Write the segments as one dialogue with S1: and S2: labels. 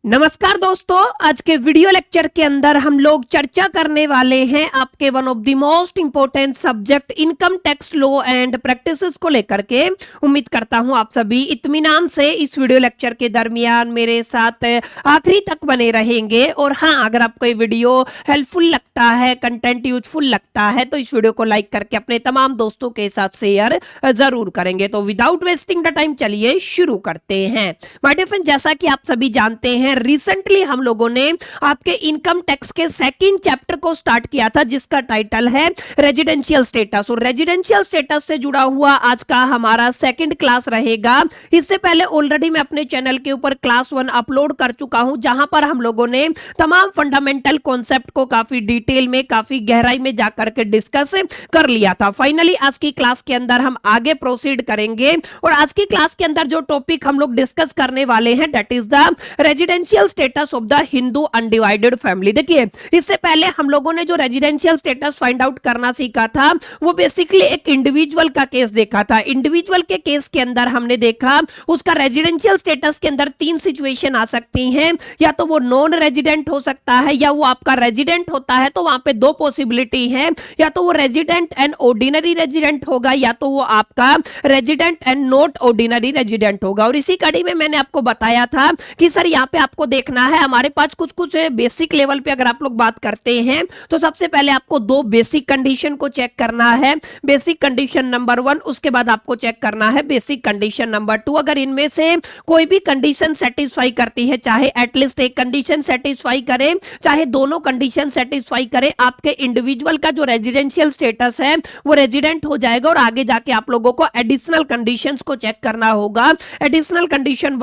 S1: नमस्कार दोस्तों, आज के वीडियो लेक्चर के अंदर हम लोग चर्चा करने वाले हैं आपके one of the most important subject income tax law and practices को लेकर के। उम्मीद करता हूं आप सभी इत्मीनान से इस वीडियो लेक्चर के दरमियान मेरे साथ आखिरी तक बने रहेंगे। और हाँ, अगर आपको ये वीडियो हेल्पफुल लगता है, कंटेंट यूजफुल लगता है तो इस वीडियो को लाइक करके अपने तमाम दोस्तों के साथ शेयर जरूर करेंगे। तो विदाउट वेस्टिंग द टाइम चलिए शुरू करते हैं। माय डियर फ्रेंड, जैसा कि आप सभी जानते हैं, रिसेंटली हम लोगों ने आपके इनकम टैक्स के सेकंड चैप्टर को स्टार्ट किया था जिसका टाइटल है रेजिडेंशियल स्टेटस। और रेजिडेंशियल स्टेटस से जुड़ा हुआ आज का हमारा सेकंड क्लास रहेगा। इससे पहले ऑलरेडी मैं अपने चैनल के ऊपर क्लास 1 अपलोड कर चुका हूं, जहां पर हम लोगों ने तमाम फंडामेंटल कॉन्सेप्ट को काफी डिटेल में, काफी गहराई में जाकर के डिस्कस कर लिया था। फाइनली आज की क्लास के अंदर हम आगे प्रोसीड करेंगे और आज की क्लास के अंदर जो टॉपिक हम लोग डिस्कस करने वाले हैं that is the residential status of the Hindu undivided family. देखिए, इससे पहले हम लोगों ने जो रेजिडेंशियल स्टेटस फाइंड आउट करना सीखा था वो बेसिकली एक इंडिविजुअल का केस देखा था। इंडिविजुअल के केस के अंदर हमने देखा उसका रेजिडेंशियल स्टेटस के अंदर 3 सिचुएशन आ सकती हैं। या तो वो नॉन रेजिडेंट हो सकता है, या वो आपका रेजिडेंट होता है तो वहां पे 2 पॉसिबिलिटी है, या तो वो रेजिडेंट एंड ऑर्डिनरी रेजिडेंट होगा, या तो वो आपका resident and not ordinary resident होगा। और इसी कड़ी में मैंने आपको बताया था कि सर यहाँ पे आपको देखना है हमारे पास कुछ बेसिक लेवल पे अगर आप लोग बात करते हैं तो सबसे पहले आपको 2 बेसिक कंडीशन को चेक करना है। बेसिक कंडीशन नंबर 1, उसके बाद आपको चेक करना है बेसिक कंडीशन नंबर 2। अगर इनमें से कोई भी कंडीशन सेटिस्फाई करती है, चाहे एटलीस्ट एक कंडीशन सेटिस्फाई करे, चाहे दोनों कंडीशन सेटिस्फाई करे, आपके इंडिविजुअल का जो रेजिडेंशियल स्टेटस है वो रेजिडेंट हो जाएगा। और आगे जाके आप लोगों को एडिशनल कंडीशंस को चेक करना होगा। एडिशनल कंडीशन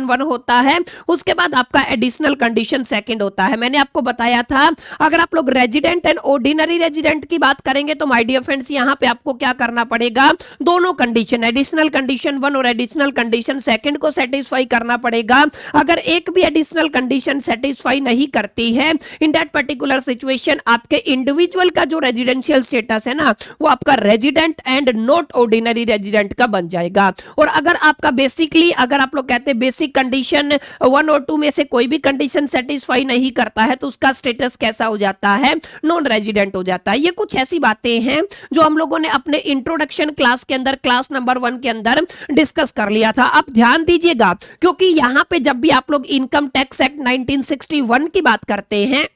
S1: 1 होता है, उसके बाद आपका एडिशनल कंडीशन सेकंड होता है। मैंने आपको बताया था अगर आप लोग रेजिडेंट एंड ऑर्डिनरी रेजिडेंट की बात करेंगे तो माय डियर फ्रेंड्स यहां पे आपको क्या करना पड़ेगा, दोनों कंडीशन एडिशनल कंडीशन 1 और एडिशनल कंडीशन सेकंड को सेटिस्फाई करना पड़ेगा। अगर एक भी एडिशनल कंडीशन सेटिस्फाई नहीं करती है, इन दैट पर्टिकुलर सिचुएशन आपके इंडिविजुअल का जो रेजिडेंशियल स्टेटस है ना वो आपका resident and not ordinary resident का बन जाएगा। और अगर आपका बेसिकली अगर आप लोग कहते हैं बेसिक कंडीशन 1 और 2 में से कोई भी कंडीशन सेटिस्फाई नहीं करता है तो उसका स्टेटस कैसा हो जाता है, नॉन रेजिडेंट हो जाता है। ये कुछ ऐसी बातें हैं जो हम लोगों ने अपने इंट्रोडक्शन क्लास के अंदर, क्लास नंबर 1 के अंदर डिस्कस कर लिया था। अब ध्यान दीजिएगा, क्योंकि यहां पे जब भी आप लोग इनकम टैक्स एक्ट 1961 की बात करते हैं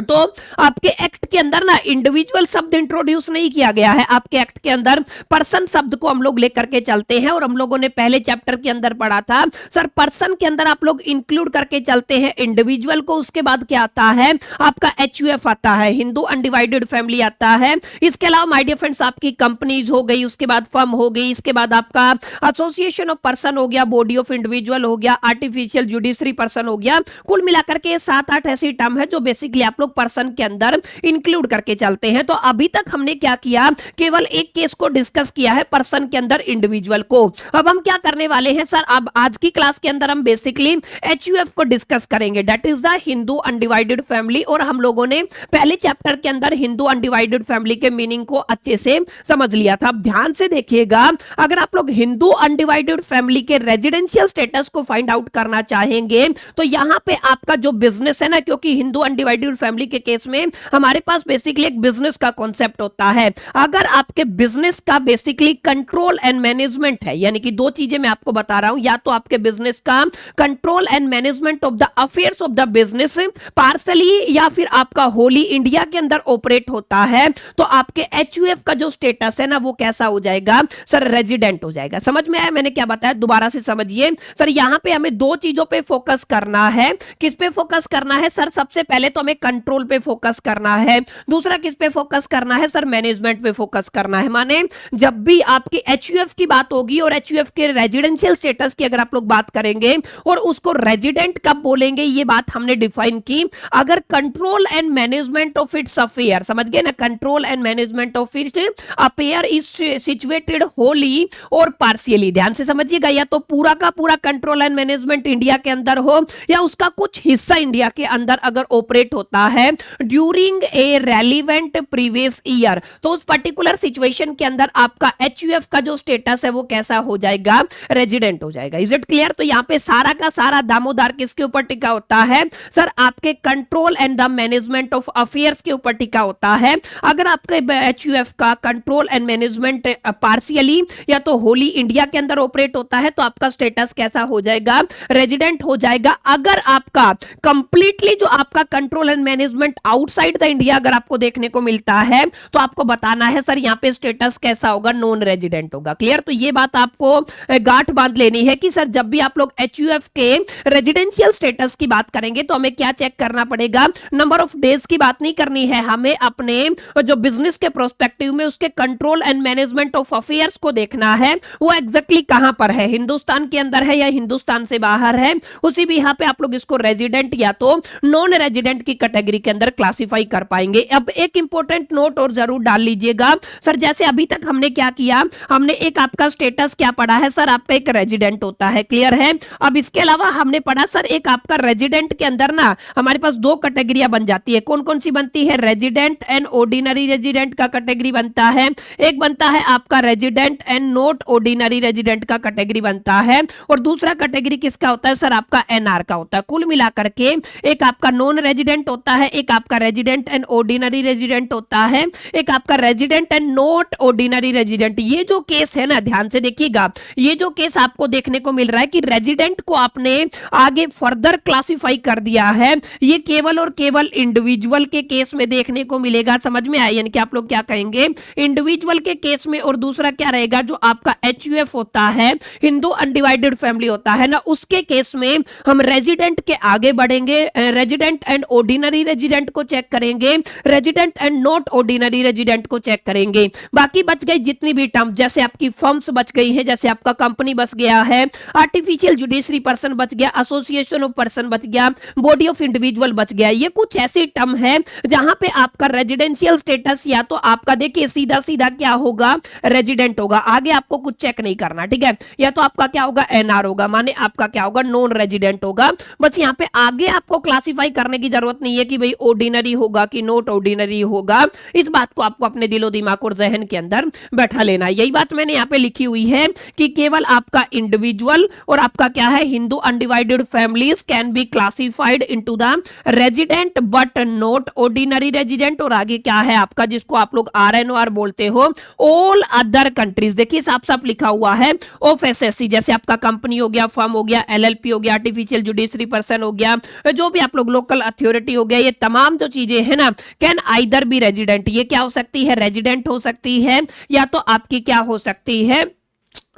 S1: तो आपके एक्ट के अंदर ना इंडिविजुअल शब्द इंट्रोड्यूस नहीं किया गया है। आपके एक्ट के अंदर पर्सन शब्द को हम लोग लेकर के चलते हैं। और हम लोगों ने पहले चैप्टर के अंदर पढ़ा था सर पर्सन के अंदर आप लोग इंक्लूड करके चलते हैं इंडिविजुअल को। उसके बाद क्या आता है, आपका HUF आता है, हिंदू अनडिवाइडेड फैमिली आता है। इसके अलावा माय डियर फ्रेंड्स आपकी कंपनीज हो गई, उसके बाद फर्म हो गई, इसके बाद आपका एसोसिएशन ऑफ पर्सन हो गया, बॉडी ऑफ इंडिविजुअल हो गया, आर्टिफिशियल जुडिशरी पर्सन हो गया। कुल मिलाकर के 7-8 ऐसी टर्म है जो बेसिकली आप लोग पर्सन के अंदर इंक्लूड करके चलते हैं। तो अभी तक हमने क्या किया, केवल एक केस को डिस्कस किया है पर्सन के अंदर इंडिविजुअल को। अब हम क्या करने वाले हैं सर, अब आज की क्लास के अंदर हम बेसिकली HUF को डिस्कस करेंगे, that is the Hindu undivided family. और हम लोगों ने पहले चैप्टर के अंदर हिंदू अनडिवाइडेड फैमिली के मीनिंग को अच्छे से समझ लिया था। अब ध्यान से देखिएगा, अगर आप लोग हिंदू अनडिवाइडेड फैमिली के रेजिडेंशियल स्टेटस को फाइंड आउट करना चाहेंगे तो यहां पे आपका जो बिजनेस है ना, क्योंकि हिंदू अनडिवाइडेड फैमिली के केस में हमारे पास बेसिकली एक बिजनेस का कॉन्सेप्ट होता है। अगर आपके बिजनेस का बेसिकली कंट्रोल एंड मैनेजमेंट है, यानी कि 2 चीजें मैं आपको बता रहा हूं, या तो आपके बिजनेस का control and management of the affairs of the business partly या फिर आपका होली इंडिया के अंदर ऑपरेट होता है, तो आपके HUF का जो स्टेटस है ना वो कैसा हो जाएगा सर, रेजिडेंट हो जाएगा। समझ में आया मैंने क्या बताया, दोबारा से समझिए सर। यहां पे हमें 2 चीजों पे फोकस करना है। किस पे फोकस करना है सर, सबसे पहले तो हमें कंट्रोल पे फोकस करना है, दूसरा किस पे फोकस करना है सर, मैनेजमेंट पे फोकस करना है। माने जब भी आपकी HUF की बात होगी और HUF के रेजिडेंशियल स्टेटस की अगर आप लोग बात करेंगे और उसको रेजिडेंट कब बोलेंगे ये बात हमने डिफाइन की, अगर control and management of its affair, समझ गए ना, control and management of its affair is situated Holi और पार्शियली। ध्यान से समझिएगा, या तो पूरा का पूरा कंट्रोल एंड मैनेजमेंट इंडिया के अंदर हो या उसका कुछ हिस्सा इंडिया के अंदर अगर ऑपरेट होता है during a relevant previous year, तो उस पर्टिकुलर सिचुएशन के अंदर आपका HUF का जो स्टेटस है वो कैसा हो जाएगा, रेजिडेंट हो जाएगा। Is it clear? तो यहाँ पे सारा का सारा दामोदार किसके ऊपर टिका होता है सर, आपके control and the management of affairs के ऊपर टिका होता है। अगर आपके HUF का कंट्रोल एंड मैनेजमेंट पार्शियली या तो होली इंडिया के अंदर ऑपरेट होता है तो आपका स्टेटस कैसा हो जाएगा, रेजिडेंट हो जाएगा। अगर आपका कंप्लीटली जो आपका control and management outside the India अगर आपको देखने को मिलता है तो आपको बताना है सर यहाँ पे स्टेटस कैसा होगा, नॉन रेजिडेंट होगा। क्लियर? तो ये बात आपको गांठ बांध लेनी है कि सर जब भी आप लोग HUF के रेजिडेंशियल स्टेटस की बात करेंगे तो हमें क्या चेक करना पड़ेगा, नंबर ऑफ डेज की बात नहीं करनी है, हमें अपने जो बिजनेस के प्रोस्पेक्टिव में उसके control and management of affairs को देखना है वो एग्जैक्टली कहां पर है, हिंदुस्तान के अंदर है या हिंदुस्तान से बाहर है। उसी भी यहां पे आप लोग इसको रेजिडेंट या तो नॉन रेजिडेंट की कैटेगरी के अंदर क्लासिफाई कर पाएंगे। अब एक इंपॉर्टेंट नोट और जरूर डाल लीजिएगा सर, जैसे अभी तक हमने क्या किया, हमने एक आपका स्टेटस क्या पढ़ा है सर, आपका एक रेजिडेंट होता है। क्लियर है? अब इसके अलावा हमने पढ़ा सर एक आपका रेजिडेंट के अंदर ना हमारे पास दो कैटेगरियां बन जाती है। कौन कौन सी बनती है, रेजिडेंट एंड ऑर्डिनरी रेजिडेंट का कैटेगरी बनता है, एक बनता है आपका resident and not ordinary resident का कैटेगरी बनता है, और दूसरा कैटेगरी किसका होता है सर, आपका NR का होता है। कुल मिलाकर के एक आपका नॉन रेजिडेंट होता है, एक आपका रेजिडेंट एंड ऑर्डिनरी रेजिडेंट होता है, एक आपका resident and not ordinary resident. ये जो केस है ना, ध्यान से देखिएगा, ये जो केस आपको देखने को मिल रहा है कि रेजिडेंट को आपने आगे फर्दर क्लासिफाई कर दिया है, ये केवल और केवल इंडिविजुअल के केस में देखने को मिलेगा। समझ में आया? यानी कि आप लोग क्या कहेंगे, इंडिविजुअल के केस में, और दूसरा क्या रहेगा, जो आपका HUF होता है, हिंदू अनडिवाइडेड फैमिली होता है ना, उसके केस में हम रेजिडेंट के आगे बढ़ेंगे, रेजिडेंट एंड ऑर्डिनरी रेजिडेंट को चेक करेंगे, resident and not ordinary resident को चेक करेंगे। बाकी बच गई जितनी भी टर्म, जैसे आपकी फर्म्स बच गई है, जैसे आपका कंपनी बच गया है, आर्टिफिशियल जुडिशरी पर्सन बच गया, एसोसिएशन ऑफ पर्सन बच गया, बॉडी ऑफ इंडिविजुअल बच गया। ये कुछ ऐसी टर्म है जहां पे आपका रेजिडेंशियल स्टेटस या तो आपका देखिए सीधा सीधा क्या होगा, रेजिडेंट होगा, आगे आपको कुछ चेक नहीं करना, ठीक है, या तो आपका क्या होगा, NR होगा, माने आपका क्या होगा, नॉन रेजिडेंट होगा। बस यहाँ पे आगे आपको क्लासिफाई करने की जरूरत नहीं है कि भाई ऑर्डिनरी होगा कि नॉट ऑर्डिनरी होगा, इस बात को आपको अपने दिलो दिमाग और जहन के अंदर बैठा लेना। यही बात मैंने यहाँ पे लिखी हुई है कि केवल आपका इंडिविजुअल और आपका क्या है, Hindu undivided families can be classified into the resident but not ordinary resident, और आगे क्या है आपका, जिसको आप लोग RNOR बोलते हो, ऑल अदर कंट्रीज। देखिए साफ साफ लिखा हुआ है ऑफ SSC, जैसे आपका कंपनी हो गया, फर्म हो गया, LLP हो गया, आर्टिफिशियल जुडिशरी पर्सन हो गया, जो भी आप लोग लोकल अथॉरिटी हो गया, ये तमाम जो चीजें हैं ना, कैन आइदर बी रेजिडेंट, ये क्या हो सकती है, रेजिडेंट हो सकती है, या तो आपकी क्या हो सकती है,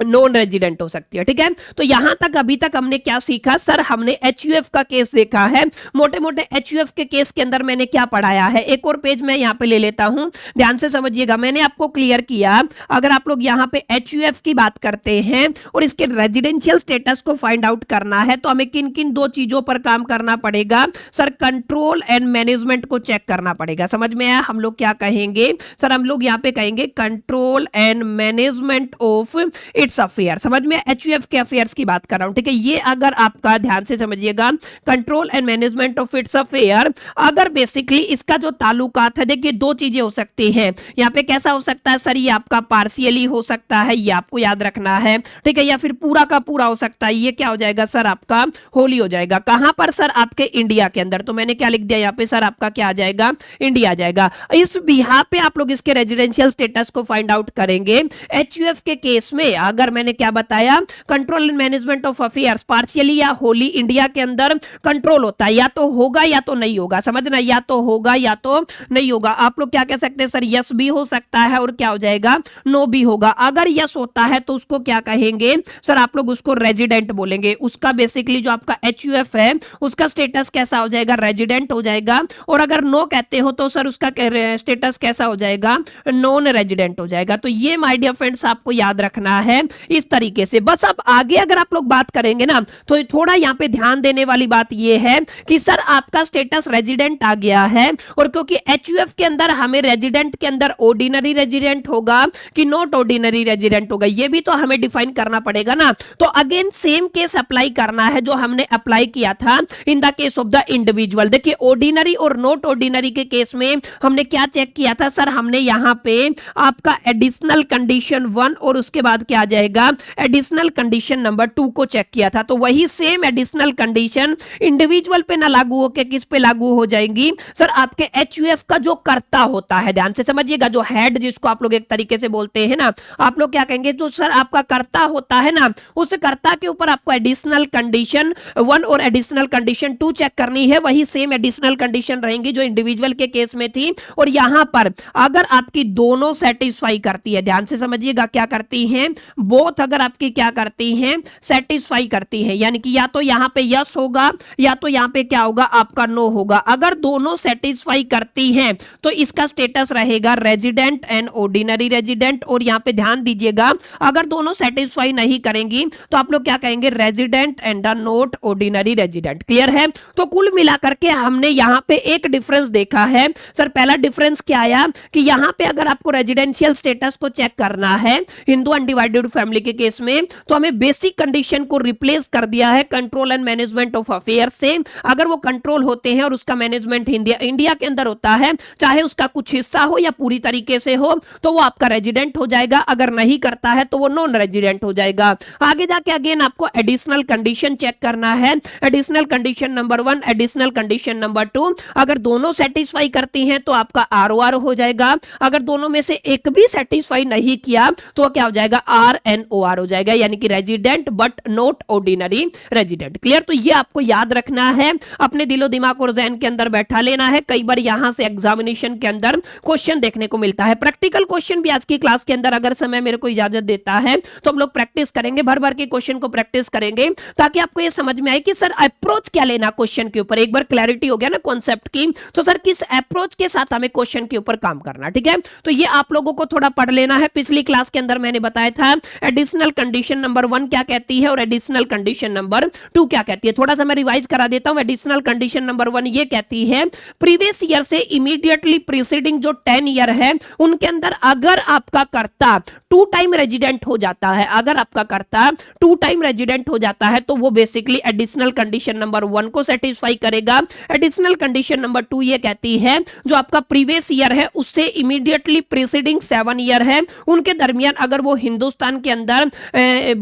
S1: नॉन रेजिडेंट हो सकती है। ठीक है, तो यहां तक अभी तक हमने क्या सीखा सर, हमने HUF का केस देखा है, मोटे मोटे HUF के केस के अंदर मैंने क्या पढ़ाया है। एक और पेज मैं यहां पे ले लेता हूं, ध्यान से समझिएगा, मैंने आपको क्लियर किया, अगर आप लोग यहां पे HUF की बात करते हैं और इसके रेजिडेंशियल स्टेटस को फाइंड आउट करना है तो हमें किन किन दो चीजों पर काम करना पड़ेगा सर, कंट्रोल एंड मैनेजमेंट को चेक करना पड़ेगा। समझ में आया? हम लोग क्या कहेंगे सर, हम लोग यहां पे कहेंगे control and management of its affair. समझ में? HUF के अफेयर्स की बात कर रहा हूं, ठीक है, ये अगर आपका ध्यान से समझिएगा, control and management of its affair, अगर बेसिकली इसका जो ताल्लुकात है, देखिए दो चीजें हो सकती हैं यहां पे, कैसा हो सकता है सर, ये आपका पार्शियली हो सकता है, ये आपको याद रखना है, ठीक है, या फिर पूरा का पूरा हो सकता है, ये क्या हो जाएगा सर, आपका होली हो जाएगा। कहां पर सर, आपके इंडिया के अंदर, तो मैंने क्या लिख दिया यहां पे सर, आपका क्या आ जाएगा, इंडिया आ जाएगा। इस बिहार पे आप लोग इसके रेजिडेंशियल स्टेटस को फाइंड आउट करेंगे। HUF के केस में अगर मैंने क्या बताया, control and management of affairs partially या होली इंडिया के अंदर कंट्रोल होता है, या तो होगा या तो नहीं होगा। समझना, या तो होगा या तो नहीं होगा। आप लोग क्या कह सकते हैं सर, यस भी हो सकता है और क्या हो जाएगा, नो भी होगा। अगर यस होता है तो उसको क्या कहेंगे सर, आप लोग उसको रेजिडेंट बोलेंगे। उसका बेसिकली जो आपका HUF है उसका स्टेटस कैसा हो जाएगा, रेजिडेंट हो जाएगा। और अगर नो कहते हो तो सर उसका स्टेटस कैसा हो जाएगा, नॉन रेजिडेंट हो जाएगा। तो ये माय डियर फ्रेंड्स आपको याद रखना है इस तरीके से। बस अब आगे अगर आप लोग बात करेंगे ना तो थोड़ा यहाँ पे ध्यान देने वाली बात यह है कि सर आपका स्टेटस रेजिडेंट आ गया है, और क्योंकि एचयूएफ के अंदर हमें रेजिडेंट के अंदर ऑर्डिनरी रेजिडेंट होगा कि नॉट ऑर्डिनरी रेजिडेंट होगा, ये भी तो हमें डिफाइन करना पड़ेगा ना। तो अगेन सेम केस अप्लाई करना है जो हमने अप्लाई किया था in the case of the individual. देखिए ऑर्डिनरी और नॉट ऑर्डिनरी के केस में हमने क्या चेक किया था सर, हमने यहां पे आपका एडिशनल कंडीशन 1 और उसके बाद क्या आ जाएगा एडिशनल कंडीशन नंबर 2 को चेक किया था। तो वही सेम एडिशनल कंडीशन इंडिविजुअल पे ना लागू होकर किस पे लागू हो जाएंगी सर, आपके एचयूएफ का जो कर्ता होता है, ध्यान से समझिएगा, जो हेड जिसको आप लोग एक तरीके से बोलते हैं ना, आप लोग क्या कहेंगे, जो सर आपका कर्ता होता है ना, उस कर्ता के ऊपर आपको एडिशनल कंडीशन 1 और एडिशनल कंडीशन 2 चेक करनी है। वही सेम एडिशनल कंडीशन रहेंगी जो इंडिविजुअल के केस में थी। और यहां पर अगर आपकी दोनों सेटिस्फाई करती है, ध्यान से समझिएगा, क्या करती हैं, बोथ अगर आपकी क्या करती हैं, सेटिस्फाई करती है, यानी कि या तो यहां पे यस होगा या तो यहां पे क्या होगा आपका नो होगा। अगर दोनों सेटिस्फाई करती हैं तो इसका स्टेटस रहेगा रेजिडेंट एंड ऑर्डिनरी रेजिडेंट। और यहां पे ध्यान दीजिएगा, अगर दोनों सेटिस्फाई नहीं करेंगी तो आप लोग क्या कहेंगे, resident and not ordinary resident. Clear है? तो कुल मिलाकर के हमने यहां पे एक डिफरेंस देखा है सर। पहला डिफरेंस क्या आया कि यहां पे अगर आपको रेजिडेंशियल स्टेटस को चेक करना है हिंदू अनडिवाइडेड फैमिली के केस में, तो हमें बेसिक कंडीशन को रिप्लेस कर दिया है control and management of affair से। अगर वो कंट्रोल होते हैं और उसका मैनेजमेंट इंडिया के अंदर होता है, चाहे उसका कुछ हिस्सा हो या पूरी तरीके से हो, तो वो आपका रेजिडेंट हो जाएगा। अगर नहीं करता है तो वो नॉन रेजिडेंट हो जाएगा। आगे जाके अगेन आपको एडिशनल कंडीशन चेक करना है, additional condition number 1, additional condition number 2। अगर दोनों सेटिस्फाई करती हैं तो आपका आरओआर हो जाएगा। अगर दोनों में से एक भी सेटिस्फाई नहीं किया तो क्या हो जाएगा, आरएनओआर हो जाएगा, यानी कि resident but not ordinary resident. Clear? तो ये आपको याद रखना है, अपने दिलो दिमाग और ज़हन के अंदर बैठा लेना है। कई बार यहां से एग्जामिनेशन के अंदर क्वेश्चन देखने को मिलता है, प्रैक्टिकल क्वेश्चन भी आज की क्लास के अंदर अगर समय मेरे को इजाजत देता है तो हम लोग प्रैक्टिस करेंगे, भर भर के क्वेश्चन को प्रैक्टिस करेंगे, ताकि आपको ये समझ में आए कि सर अप्रोच क्या लेना क्वेश्चन के ऊपर। एक बार क्लैरिटी हो गया ना कॉन्सेप्ट की, तो सर किस अप्रोच के साथ हमें क्वेश्चन के ऊपर काम करना। ठीक है? तो ये आप लोगों को थोड़ा पढ़ लेना है। पिछली क्लास के अंदर मैंने बताया था एडिशनल कंडीशन नंबर 1 क्या कहती है और एडिशनल कंडीशन नंबर 2 क्या कहती है। थोड़ा सा मैं रिवाइज करा देता हूं। एडिशनल कंडीशन नंबर 1 ये कहती है प्रीवियस ईयर से इमीडिएटली प्रीसीडिंग जो 10 ईयर है उनके अंदर अगर आपका कर्ता 2 टाइम रेजिडेंट हो जाता है, अगर आपका कर्ता 2 टाइम रेजिडेंट हो जाता है तो वो बेसिकली एडिशनल कंडीशन नंबर 1 को सेटिस्फाई करेगा। एडिशनल कंडीशन नंबर 2 ये कहती है जो आपका प्रीवियस ईयर है उससे इमीडिएटली प्रीसीडिंग 7 ईयर है उनके दरमियान अगर वो हिंदुस्तान के अंदर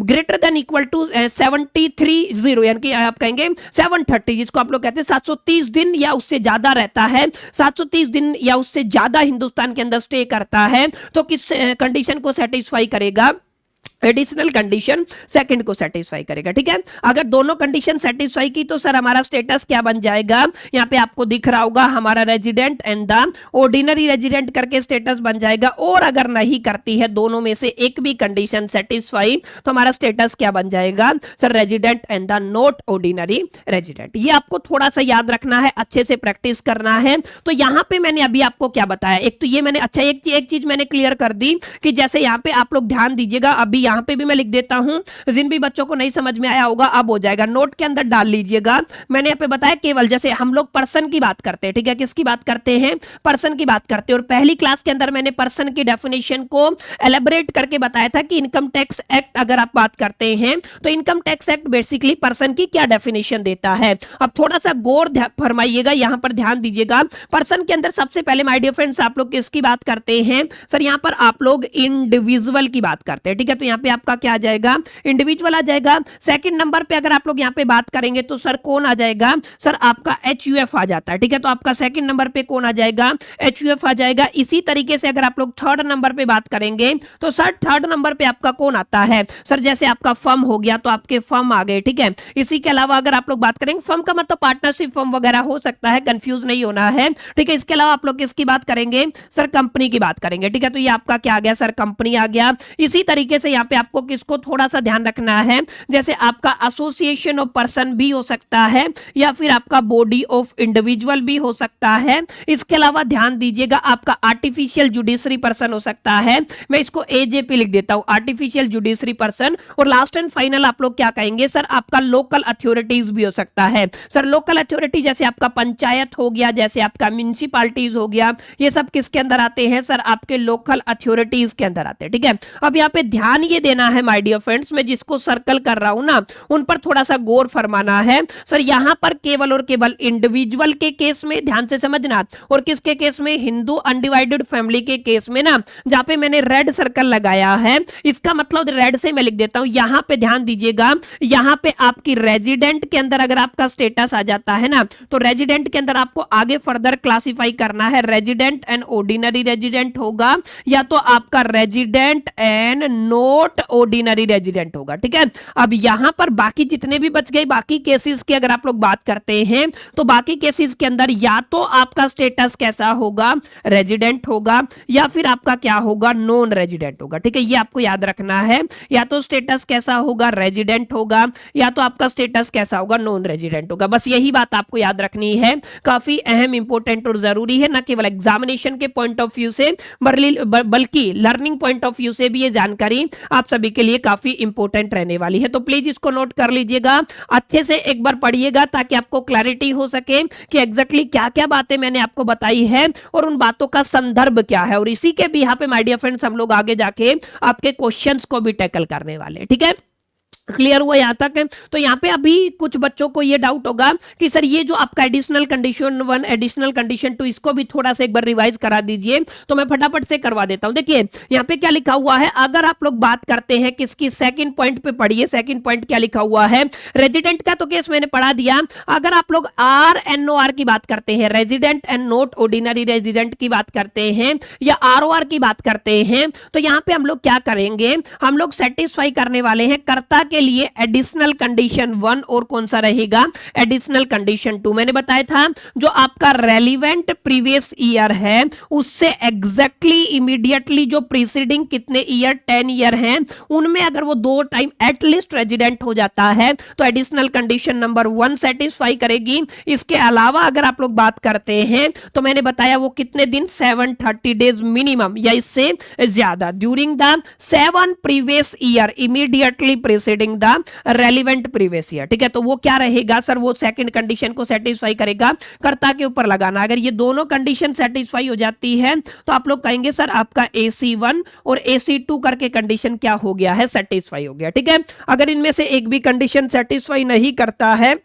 S1: ग्रेटर देन इक्वल टू 730 यानी कि आप कहेंगे 730, जिसको आप लोग कहते हैं 730 दिन या उससे ज्यादा रहता है, 730 दिन या उससे ज्यादा हिंदुस्तान के अंदर स्टे करता है, तो किस कंडीशन को सेटिस्फाई करेगा, एडिशनल कंडीशन सेकंड को सेटिस्फाई करेगा। ठीक है? अगर दोनों कंडीशन सेटिस्फाई की तो सर हमारा स्टेटस क्या बन जाएगा, यहां पे आपको दिख रहा होगा हमारा resident and the ordinary resident करके स्टेटस बन जाएगा। और अगर नहीं करती है दोनों में से एक भी कंडीशन सेटिस्फाई तो हमारा स्टेटस क्या बन जाएगा sir, resident and the not ordinary resident. ये आपको थोड़ा सा याद रखना है, अच्छे से प्रैक्टिस करना है। तो यहां पे मैंने अभी आपको क्या बताया, एक तो ये मैंने अच्छा एक चीज मैंने क्लियर कर दी कि जैसे यहां पे आप लोग ध्यान दीजिएगा, अभी यहां पे भी मैं लिख देता हूं, जिन भी बच्चों को नहीं समझ में आया होगा अब हो जाएगा, नोट के अंदर डाल लीजिएगा। मैंने यहां पे बताया केवल जैसे हम लोग पर्सन की बात करते हैं, ठीक है, किसकी बात करते हैं, पर्सन की बात करते हैं। और पहली क्लास के अंदर मैंने पर्सन की डेफिनेशन को एलेबोरेट करके बताया था कि इनकम टैक्स एक्ट अगर आप बात करते हैं तो income tax act basically person की क्या डेफिनेशन देता है। अब थोड़ा सा गौर फरमाइएगा, यहां पर ध्यान दीजिएगा। पर्सन के अंदर सबसे पहले माय डियर फ्रेंड्स आप लोग किसकी बात करते हैं सर, यहां पर आप लोग इंडिविजुअल की बात करते हैं। ठीक है? तो यहां पे आपका क्या आ जाएगा, इंडिविजुअल आ जाएगा। सेकंड नंबर पे अगर आप लोग यहां पे बात करेंगे तो सर कौन आ जाएगा, सर आपका एचयूएफ आ जाता है। ठीक है? तो आपका सेकंड नंबर पे कौन आ जाएगा, एचयूएफ आ जाएगा। इसी तरीके से अगर आप लोग थर्ड नंबर पे बात करेंगे तो सर थर्ड नंबर पे आपका कौन आता है सर, जैसे आपका फर्म हो गया तो आपके फर्म आ गए। ठीक है? इसी के अलावा अगर आप लोग बात करेंगे, फर्म का मतलब पार्टनरशिप फर्म वगैरह हो सकता है, कंफ्यूज नहीं होना है। ठीक है? इसके अलावा आप लोग किसकी बात करेंगे सर, कंपनी की बात करेंगे। ठीक है? तो ये आपका क्या आ गया सर, कंपनी आ गया। इसी तरीके से यहां पे आपको किसको थोड़ा सा ध्यान रखना है, जैसे आपका एसोसिएशन ऑफ पर्सन भी हो सकता है या फिर आपका बॉडी ऑफ इंडिविजुअल भी हो सकता है। इसके अलावा ध्यान दीजिएगा आपका आर्टिफिशियल जुडिशरी पर्सन हो सकता है, मैं इसको एजेपी लिख देता हूं, आर्टिफिशियल जुडिशरी पर्सन। और लास्ट एंड फाइनल आप लोग क्या कहेंगे सर, आपका लोकल अथॉरिटीज भी हो सकता है। सर लोकल अथॉरिटी जैसे आपका पंचायत हो गया, जैसे आपका म्युनिसिपालिटीज हो गया, ये सब किसके अंदर आते हैं सर, आपके लोकल अथॉरिटीज के अंदर आते हैं। ठीक है, अब यहाँ पे ध्यान ये देना है माय डियर फ्रेंड्स, मैं जिसको सर्कल कर रहा हूं ना उन पर थोड़ा सा गौर फरमाना है। सर यहां पर केवल और केवल इंडिविजुअल के केस में ध्यान से समझना, और किसके केस में, हिंदू अनडिवाइडेड फैमिली के केस में ना, जहां पे मैंने रेड सर्कल लगाया है, इसका मतलब रेड से मैं लिख देता हूं, यहां पे ध्यान दीजिएगा, यहां पे आपकी रेजिडेंट के अंदर अगर आपका स्टेटस आ जाता है ना, तो रेजिडेंट के अंदर आपको आगे फर्दर क्लासिफाई करना है, रेजिडेंट एंड ऑर्डिनरी रेजिडेंट होगा, या तो आपका resident and not ordinary resident होगा। ठीक है, अब यहां पर बाकी जितने भी बच गए बाकी केसेस की अगर आप लोग बात करते हैं, तो बाकी केसेस के अंदर या तो आपका स्टेटस कैसा होगा, रेजिडेंट होगा, या फिर आपका क्या होगा, नॉन रेजिडेंट होगा। ठीक है, ये आपको याद रखना है, या तो स्टेटस कैसा होगा, रेजिडेंट होगा, या तो आपका स्टेटस कैसा होगा, नॉन रेजिडेंट होगा। बस यही बात आपको याद रखनी है, काफी अहम इंपॉर्टेंट और जरूरी है, न केवल एग्जामिनेशन के पॉइंट ऑफ व्यू से बल्कि लर्निंग पॉइंट ऑफ व्यू से भी ये जानकारी आप सभी के लिए काफी इंपॉर्टेंट रहने वाली है। तो प्लीज इसको नोट कर लीजिएगा, अच्छे से एक बार पढ़िएगा ताकि आपको क्लैरिटी हो सके कि एग्जैक्टली क्या क्या बातें मैंने आपको बताई है और उन बातों का संदर्भ क्या है, और इसी के भी यहाँ पे माय डियर फ्रेंड्स हम लोग आगे जाके आपके क्वेश्चंस को भी टैकल करने वाले। ठीक है, क्लियर हुआ यहां तक है। तो यहां पे अभी कुछ बच्चों को ये डाउट होगा कि सर ये जो आपका एडिशनल कंडीशन 1 एडिशनल कंडीशन 2 इसको भी थोड़ा सा एक बार रिवाइज करा दीजिए, तो मैं फटाफट से करवा देता हूं। देखिए यहां पे क्या लिखा हुआ है, अगर आप लोग बात करते हैं किसकी, सेकंड पॉइंट पे पढ़िए, सेकंड पॉइंट क्या लिखा हुआ है, रेजिडेंट का तो केस मैंने पढ़ा दिया। अगर आप लोग RNOR की बात करते हैं, resident and not ordinary resident की बात करते हैं, या ROR की बात करते हैं, तो यहां पे हम लोग क्या करेंगे, हम लोग सेटिस्फाई करने वाले हैं कर्ता के लिए एडिशनल कंडीशन 1 और कौन सा रहेगा, एडिशनल कंडीशन 2। मैंने बताया था जो आपका रेलिवेंट प्रीवियस ईयर है उससे एग्जैक्टली इमीडिएटली जो प्रीसीडिंग कितने ईयर 10 ईयर हैं उनमें अगर वो 2 टाइम एटलीस्ट रेजिडेंट हो जाता है तो एडिशनल कंडीशन नंबर 1 सेटिस्फाई करेगी। इसके अलावा अगर आप लोग बात करते हैं तो मैंने बताया वो कितने दिन, 730 डेज मिनिमम या इससे ज्यादा, during the 7 previous year immediately preceding the relevant previous year. ठीक है, तो वो क्या रहेगा सर, वो सेकंड कंडीशन को सेटिस्फाई करेगा, कर्ता के ऊपर लगाना। अगर ये दोनों कंडीशन सेटिस्फाई हो जाती है तो आप लोग कहेंगे सर आपका AC1 और AC2 करके कंडीशन क्या हो गया है, सेटिस्फाई हो गया। ठीक है, अगर इनमें से एक भी कंडीशन सेटिस्फाई नहीं करता है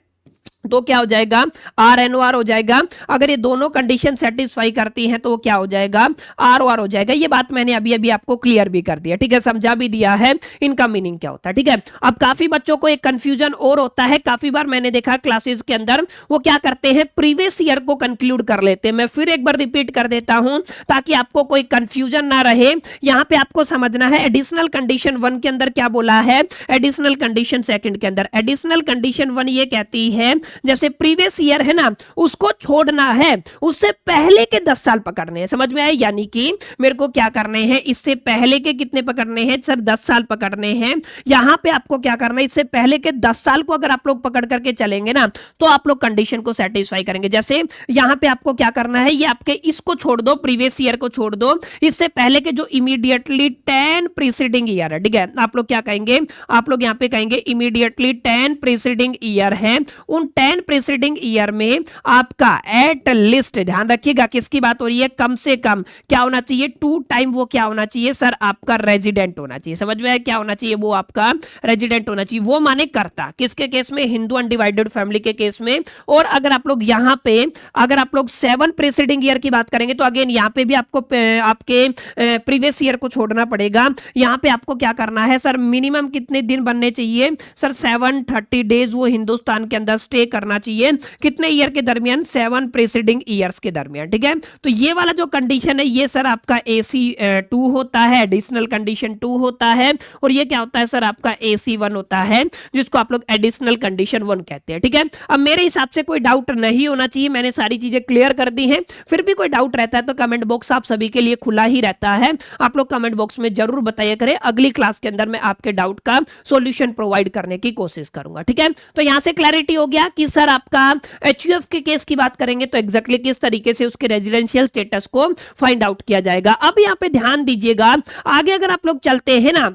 S1: तो क्या हो जाएगा, RNOR हो जाएगा। अगर ये दोनों कंडीशन सेटिस्फाई करती हैं तो वो क्या हो जाएगा, ROR हो जाएगा। ये बात मैंने अभी अभी आपको क्लियर भी कर दिया। ठीक है, समझा भी दिया है इनका मीनिंग क्या होता है। ठीक है, अब काफी बच्चों को एक कंफ्यूजन और होता है, काफी बार मैंने देखा क्लासेस के अंदर वो क्या करते हैं, प्रीवियस ईयर को कंक्लूड कर लेते हैं। मैं फिर एक बार रिपीट कर देता हूं ताकि आपको कोई कंफ्यूजन ना रहे। यहां पे आपको समझना है एडिशनल कंडीशन 1 के अंदर क्या बोला है, एडिशनल कंडीशन सेकंड के अंदर एडिशनल कंडीशन 1 ये कहती है जैसे प्रीवियस ईयर है ना उसको छोड़ना है, उससे पहले के 10 साल पकड़ने हैं। समझ में आया, यानी कि मेरे को क्या करने हैं, इससे पहले के कितने पकड़ने हैं सर, 10 साल पकड़ने हैं। यहां पे आपको क्या करना है, इससे पहले के 10 साल को अगर आप लोग पकड़ करके चलेंगे ना तो आप लोग कंडीशन को सेटिस्फाई करेंगे। जैसे यहां पे आपको क्या करना है, ये आपके इसको छोड़ दो, प्रीवियस ईयर को छोड़ दो, इससे पहले के जो इमीडिएटली 10 प्रीसीडिंग ईयर है। ठीक है, आप लोग क्या कहेंगे, आप लोग यहां पे कहेंगे इमीडिएटली 10 प्रीसीडिंग ईयर है, उन 10 प्रीसीडिंग ईयर में आपका एट लिस्ट, ध्यान रखिएगा किसकी बात हो रही है, कम से कम क्या होना चाहिए, 2 टाइम वो क्या होना चाहिए सर, आपका रेजिडेंट होना चाहिए। समझ में आया, क्या होना चाहिए, वो आपका रेजिडेंट होना चाहिए। वो माने कर्ता, किसके केस में, हिंदू अनडिवाइडेड फैमिली के केस में। और अगर आप लोग यहां पे अगर आप लोग 7 प्रीसीडिंग ईयर की बात करेंगे तो अगेन यहां पे भी आपको आपके प्रीवियस ईयर को छोड़ना पड़ेगा। यहां पे आपको क्या करना है सर, मिनिमम कितने दिन बनने चाहिए सर, 730 डेज वो हिंदुस्तान के अंदर स्टे करना चाहिए कितने ईयर के दरमियान, 7 प्रीसीडिंग ईयर्स के दरमियान। ठीक है, तो ये वाला जो कंडीशन है ये सर आपका AC2 होता है, एडिशनल कंडीशन 2 होता है, और ये क्या होता है सर आपका AC1 होता है, जिसको आप लोग एडिशनल कंडीशन 1 कहते हैं। ठीक है, अब मेरे हिसाब से कोई डाउट नहीं होना चाहिए, मैंने सारी चीजें क्लियर कर दी हैं। फिर भी कोई डाउट रहता है तो कमेंट बॉक्स आप सभी के लिए खुला ही रहता है, आप लोग कमेंट बॉक्स में जरूर बताइए करें, अगली क्लास के अंदर मैं आपके डाउट का सॉल्यूशन प्रोवाइड करने की कोशिश करूंगा। ठीक है, तो यहां से क्लैरिटी हो गया कि सर आपका HUF के केस की बात करेंगे तो एग्जैक्टली किस तरीके से उसके रेजिडेंशियल स्टेटस को फाइंड आउट किया जाएगा। अब यहां पे ध्यान दीजिएगा, आगे अगर आप लोग चलते हैं ना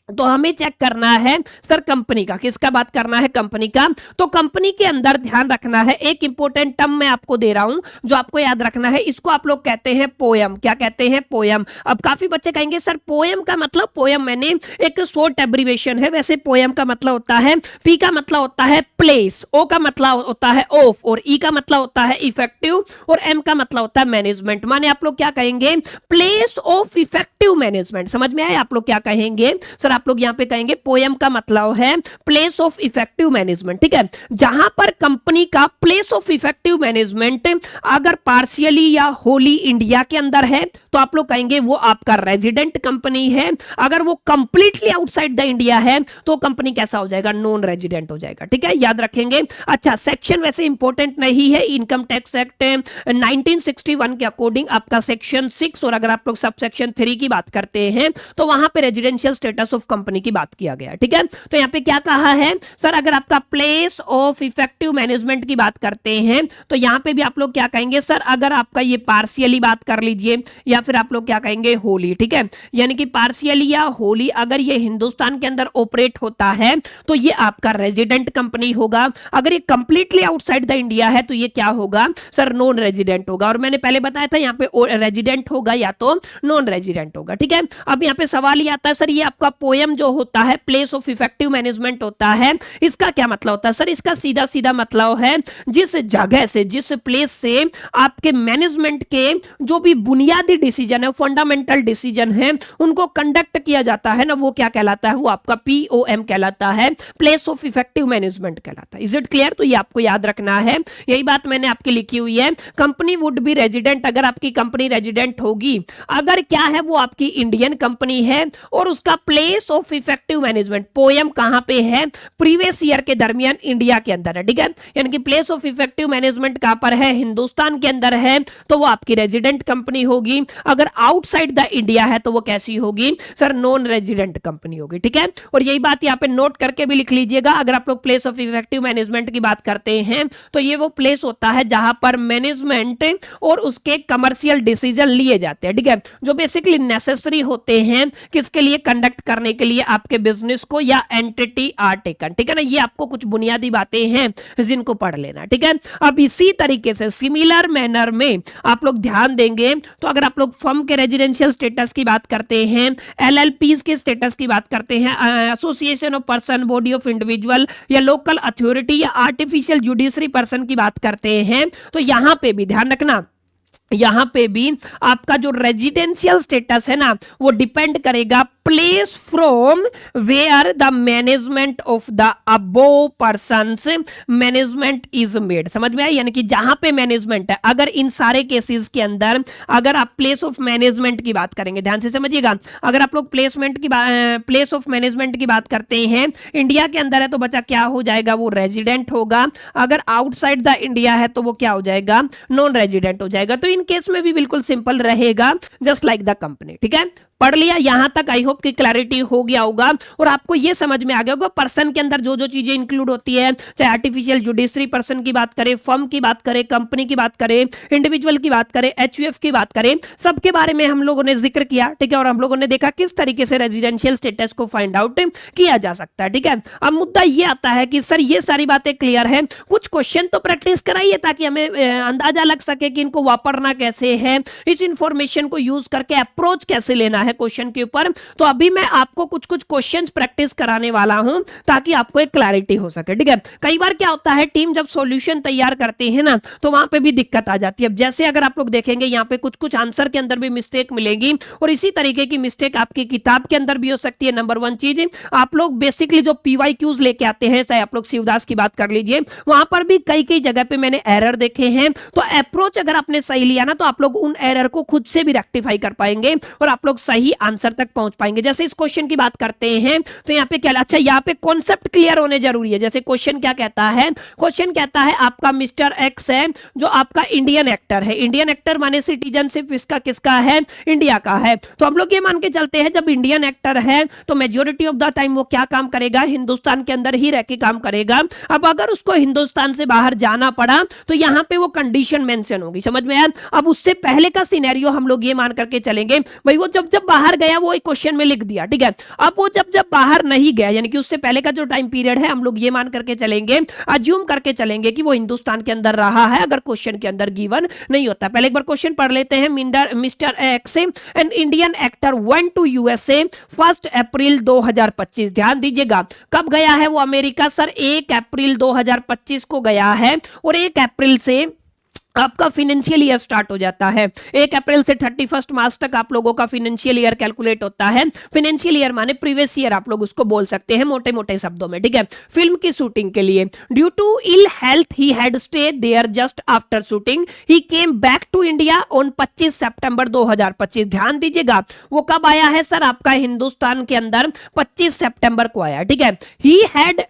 S1: तो हमें चेक करना है सर कंपनी का, किसका बात करना है, कंपनी का। तो कंपनी के अंदर ध्यान रखना है, एक इंपॉर्टेंट टर्म मैं आपको दे रहा हूं जो आपको याद रखना है, इसको आप लोग कहते हैं पोयम। क्या कहते हैं, पोयम। अब काफी बच्चे कहेंगे सर पोयम का मतलब, पोयम मैंने एक शॉर्ट एब्रीविएशन है, वैसे पोयम का मतलब होता है, P का मतलब होता है प्लेस, O का मतलब होता है ऑफ, और E का मतलब होता है इफेक्टिव, और M का मतलब होता है मैनेजमेंट। माने आप लोग क्या कहेंगे, प्लेस ऑफ इफेक्टिव मैनेजमेंट। समझ में आया, आप लोग क्या कहेंगे सर, आप लोग यहां पे कहेंगे पोयम का मतलब है प्लेस ऑफ इफेक्टिव मैनेजमेंट। ठीक है, जहां पर कंपनी का प्लेस ऑफ इफेक्टिव मैनेजमेंट अगर पार्शियली या होली इंडिया के अंदर है तो आप लोग कहेंगे वो आपका रेजिडेंट कंपनी है। अगर वो कंप्लीटली आउटसाइड द इंडिया है तो कंपनी कैसा हो जाएगा, नॉन रेजिडेंट हो जाएगा। ठीक है, याद रखेंगे। अच्छा, सेक्शन वैसे इंपॉर्टेंट नहीं है, इनकम टैक्स एक्ट 1961 के अकॉर्डिंग आपका सेक्शन 6, और अगर आप लोग सब सेक्शन 3 की बात करते हैं तो वहां पे रेजिडेंशियल स्टेटस ऑफ कंपनी की बात किया गया। ठीक है, तो यहां पे क्या कहा है सर, अगर आपका प्लेस ऑफ इफेक्टिव मैनेजमेंट की बात करते हैं तो यहां पे भी आप लोग क्या कहेंगे सर, अगर आपका ये पार्शियली बात कर लीजिए या फिर आप लोग क्या कहेंगे होली। ठीक है, यानी कि पार्शियली या होली अगर ये हिंदुस्तान के अंदर ऑपरेट होता है तो ये आपका रेजिडेंट कंपनी होगा। अगर ये कंप्लीटली आउटसाइड द इंडिया है तो ये क्या होगा सर, नॉन रेजिडेंट होगा। और मैंने पहले बताया था यहां पे रेजिडेंट होगा या तो नॉन रेजिडेंट होगा। ठीक है, अब यहां पे सवाल ये आता है सर, ये आपका पोयम जो होता है प्लेस ऑफ इफेक्टिव मैनेजमेंट होता है, इसका क्या मतलब होता है सर, इसका सीधा सीधा मतलब है जिस जगह से, जिस प्लेस से आपके मैनेजमेंट के जो भी बुनियादी डिसीजन है, फंडामेंटल डिसीजन है, उनको कंडक्ट किया जाता है ना, वो क्या कहलाता है, वो आपका POM कहलाता है, प्लेस ऑफ इफेक्टिव मैनेजमेंट कहलाता है। Is it clear? तो ये आपको याद रखना है, यही बात मैंने आपकी लिखी हुई है। कंपनी वुड बी रेजिडेंट, अगर आपकी कंपनी रेजिडेंट होगी, अगर क्या है वो आपकी इंडियन कंपनी है और उसका place of effective management poem कहां पे है, प्रीवियस ईयर के दरमियान इंडिया के अंदर है। ठीक है, यानी कि प्लेस ऑफ इफेक्टिव मैनेजमेंट कहां पर है, हिंदुस्तान के अंदर है, तो वो आपकी रेजिडेंट कंपनी होगी। अगर आउटसाइड द इंडिया है तो वो कैसी होगी सर, नॉन रेजिडेंट कंपनी होगी। ठीक है, और यही बात यहां पे नोट करके भी लिख लीजिएगा। अगर आप लोग प्लेस ऑफ इफेक्टिव मैनेजमेंट की बात करते हैं तो ये वो प्लेस होता है जहां पर मैनेजमेंट और उसके कमर्शियल डिसीजन लिए जाते हैं। ठीक है, जो बेसिकली नेसेसरी होते हैं किसके लिए, कंडक्ट करने के लिए आपके बिजनेस को या एंटिटी आर टेकन। ठीक है ना, ये आपको कुछ बुनियादी बातें हैं जिनको पढ़ लेना। ठीक है, अब इसी तरीके से सिमिलर मैनर में आप लोग ध्यान देंगे तो अगर आप लोग फर्म के रेजिडेंशियल स्टेटस की बात करते हैं, LLPs के स्टेटस की बात करते हैं, association of person, body of individual या लोकल अथॉरिटी या आर्टिफिशियल जुडिशरी पर्सन की बात करते हैं, तो यहां पे भी ध्यान रखना, यहां पे भी आपका जो रेजिडेंशियल स्टेटस है ना वो डिपेंड करेगा place from where the management of the above persons management is made. समझ में आया, यानी कि जहां पे मैनेजमेंट है, अगर इन सारे केसेस के अंदर अगर आप प्लेस ऑफ मैनेजमेंट की बात करेंगे, ध्यान से समझिएगा, अगर आप लोग प्लेस ऑफ मैनेजमेंट की बात करते हैं इंडिया के अंदर है तो बच्चा क्या हो जाएगा, वो रेजिडेंट होगा। अगर आउटसाइड द इंडिया है तो वो क्या हो जाएगा, नॉन रेजिडेंट हो जाएगा। तो इन केस में भी बिल्कुल सिंपल रहेगा, जस्ट लाइक द कंपनी। ठीक है, पढ़ लिया यहां तक, आई होप कि क्लैरिटी हो गया होगा और आपको यह समझ में आ गया होगा पर्सन के अंदर जो जो चीजें इंक्लूड होती है, चाहे आर्टिफिशियल जुडिशरी पर्सन की बात करें, फर्म की बात करें, कंपनी की बात करें, इंडिविजुअल की बात करें, HUF की बात करें, सबके बारे में हम लोगों ने जिक्र किया। ठीक है, और हम लोगों ने देखा किस तरीके से रेजिडेंशियल स्टेटस को फाइंड आउट किया जा सकता है। ठीक है, अब मुद्दा यह आता है कि सर ये सारी बातें क्लियर है, कुछ क्वेश्चन तो प्रैक्टिस कराइए ताकि हमें अंदाजा लग सके कि इनको वापरना कैसे है, इस इंफॉर्मेशन को यूज करके अप्रोच कैसे लेना है क्वेश्चन के ऊपर। तो अभी मैं आपको कुछ कुछ क्वेश्चंस प्रैक्टिस कराने वाला हूं ताकि आपको एक क्लैरिटी हो सके, ठीक है। कई बार क्या होता है, टीम जब सॉल्यूशन तैयार करती है ना तो वहां पे भी दिक्कत आ जाती है। अब जैसे अगर आप लोग देखेंगे यहाँ पे कुछ कुछ आंसर के अंदर भी मिस्टेक मिलेगी और इसी तरीके की मिस्टेक आपकी किताब के अंदर भी हो सकती है। नंबर वन चीज, आप लोग बेसिकली जो पीवाईक्यूज लेके आते हैं, चाहे आप लोग शिवदास की बात कर लीजिए, वहां पर भी कई कई जगह पे मैंने एरर देखे हैं। तो अप्रोच अगर आपने सही लिया ना तो आप लोग उन एरर को खुद से भी रेक्टिफाई कर पाएंगे और आप लोग सही आंसर तक पहुंच पाएंगे। जैसे इस क्वेश्चन की बात करते हैं तो यहाँ पे क्या, अच्छा यहाँ पे कॉन्सेप्ट क्लियर होने जरूरी है। जैसे क्वेश्चन क्या कहता है, क्वेश्चन कहता है आपका मिस्टर एक्स है जो आपका इंडियन एक्टर है। इंडियन एक्टर माने सिटीजनशिप इसका किसका है, इंडिया का है। तो हम लोग ये मान के चलते हैं जब इंडियन एक्टर है तो मेजॉरिटी ऑफ द टाइम वो क्या काम करेगा, हिंदुस्तान के अंदर ही रह के काम करेगा। अब अगर उसको हिंदुस्तान से बाहर जाना पड़ा तो यहां पे वो कंडीशन मेंशन होगी, समझ में आया। अब उससे पहले का सिनेरियो हम लोग ये मान करके चलेंगे भाई वो जब जब बाहर गया वो एक क्वेश्चन में लिख दिया, ठीक है। अब वो जब जब बाहर नहीं गया यानी कि उससे पहले का जो टाइम पीरियड है हम लोग ये मान करके चलेंगे, अज्यूम करके चलेंगे कि वो हिंदुस्तान के अंदर रहा है अगर क्वेश्चन के अंदर गिवन नहीं होता। पहले एक बार क्वेश्चन पढ़ लेते हैं। Mister X an Indian actor went to USA 1 April 2025। ध्यान दीजिएगा कब गया है वो अमेरिका, सर 1 अप्रैल 2025 को गया है और 1 अप्रैल से आपका फाइनेंशियल ईयर स्टार्ट हो जाता है। 1 अप्रैल से 31 मार्च तक आप लोगों का फाइनेंशियल ईयर कैलकुलेट होता है। फाइनेंशियल ईयर माने प्रीवियस ईयर आप लोग उसको बोल सकते हैं मोटे मोटे शब्दों में, ठीक है। फिल्म की शूटिंग के लिए due to ill health he had stay there just after shooting he came back to India on 25 September 2025। ध्यान दीजिएगा वो कब आया है सर, आपका हिंदुस्तान के अंदर 25 सितंबर को आया, ठीक है। He had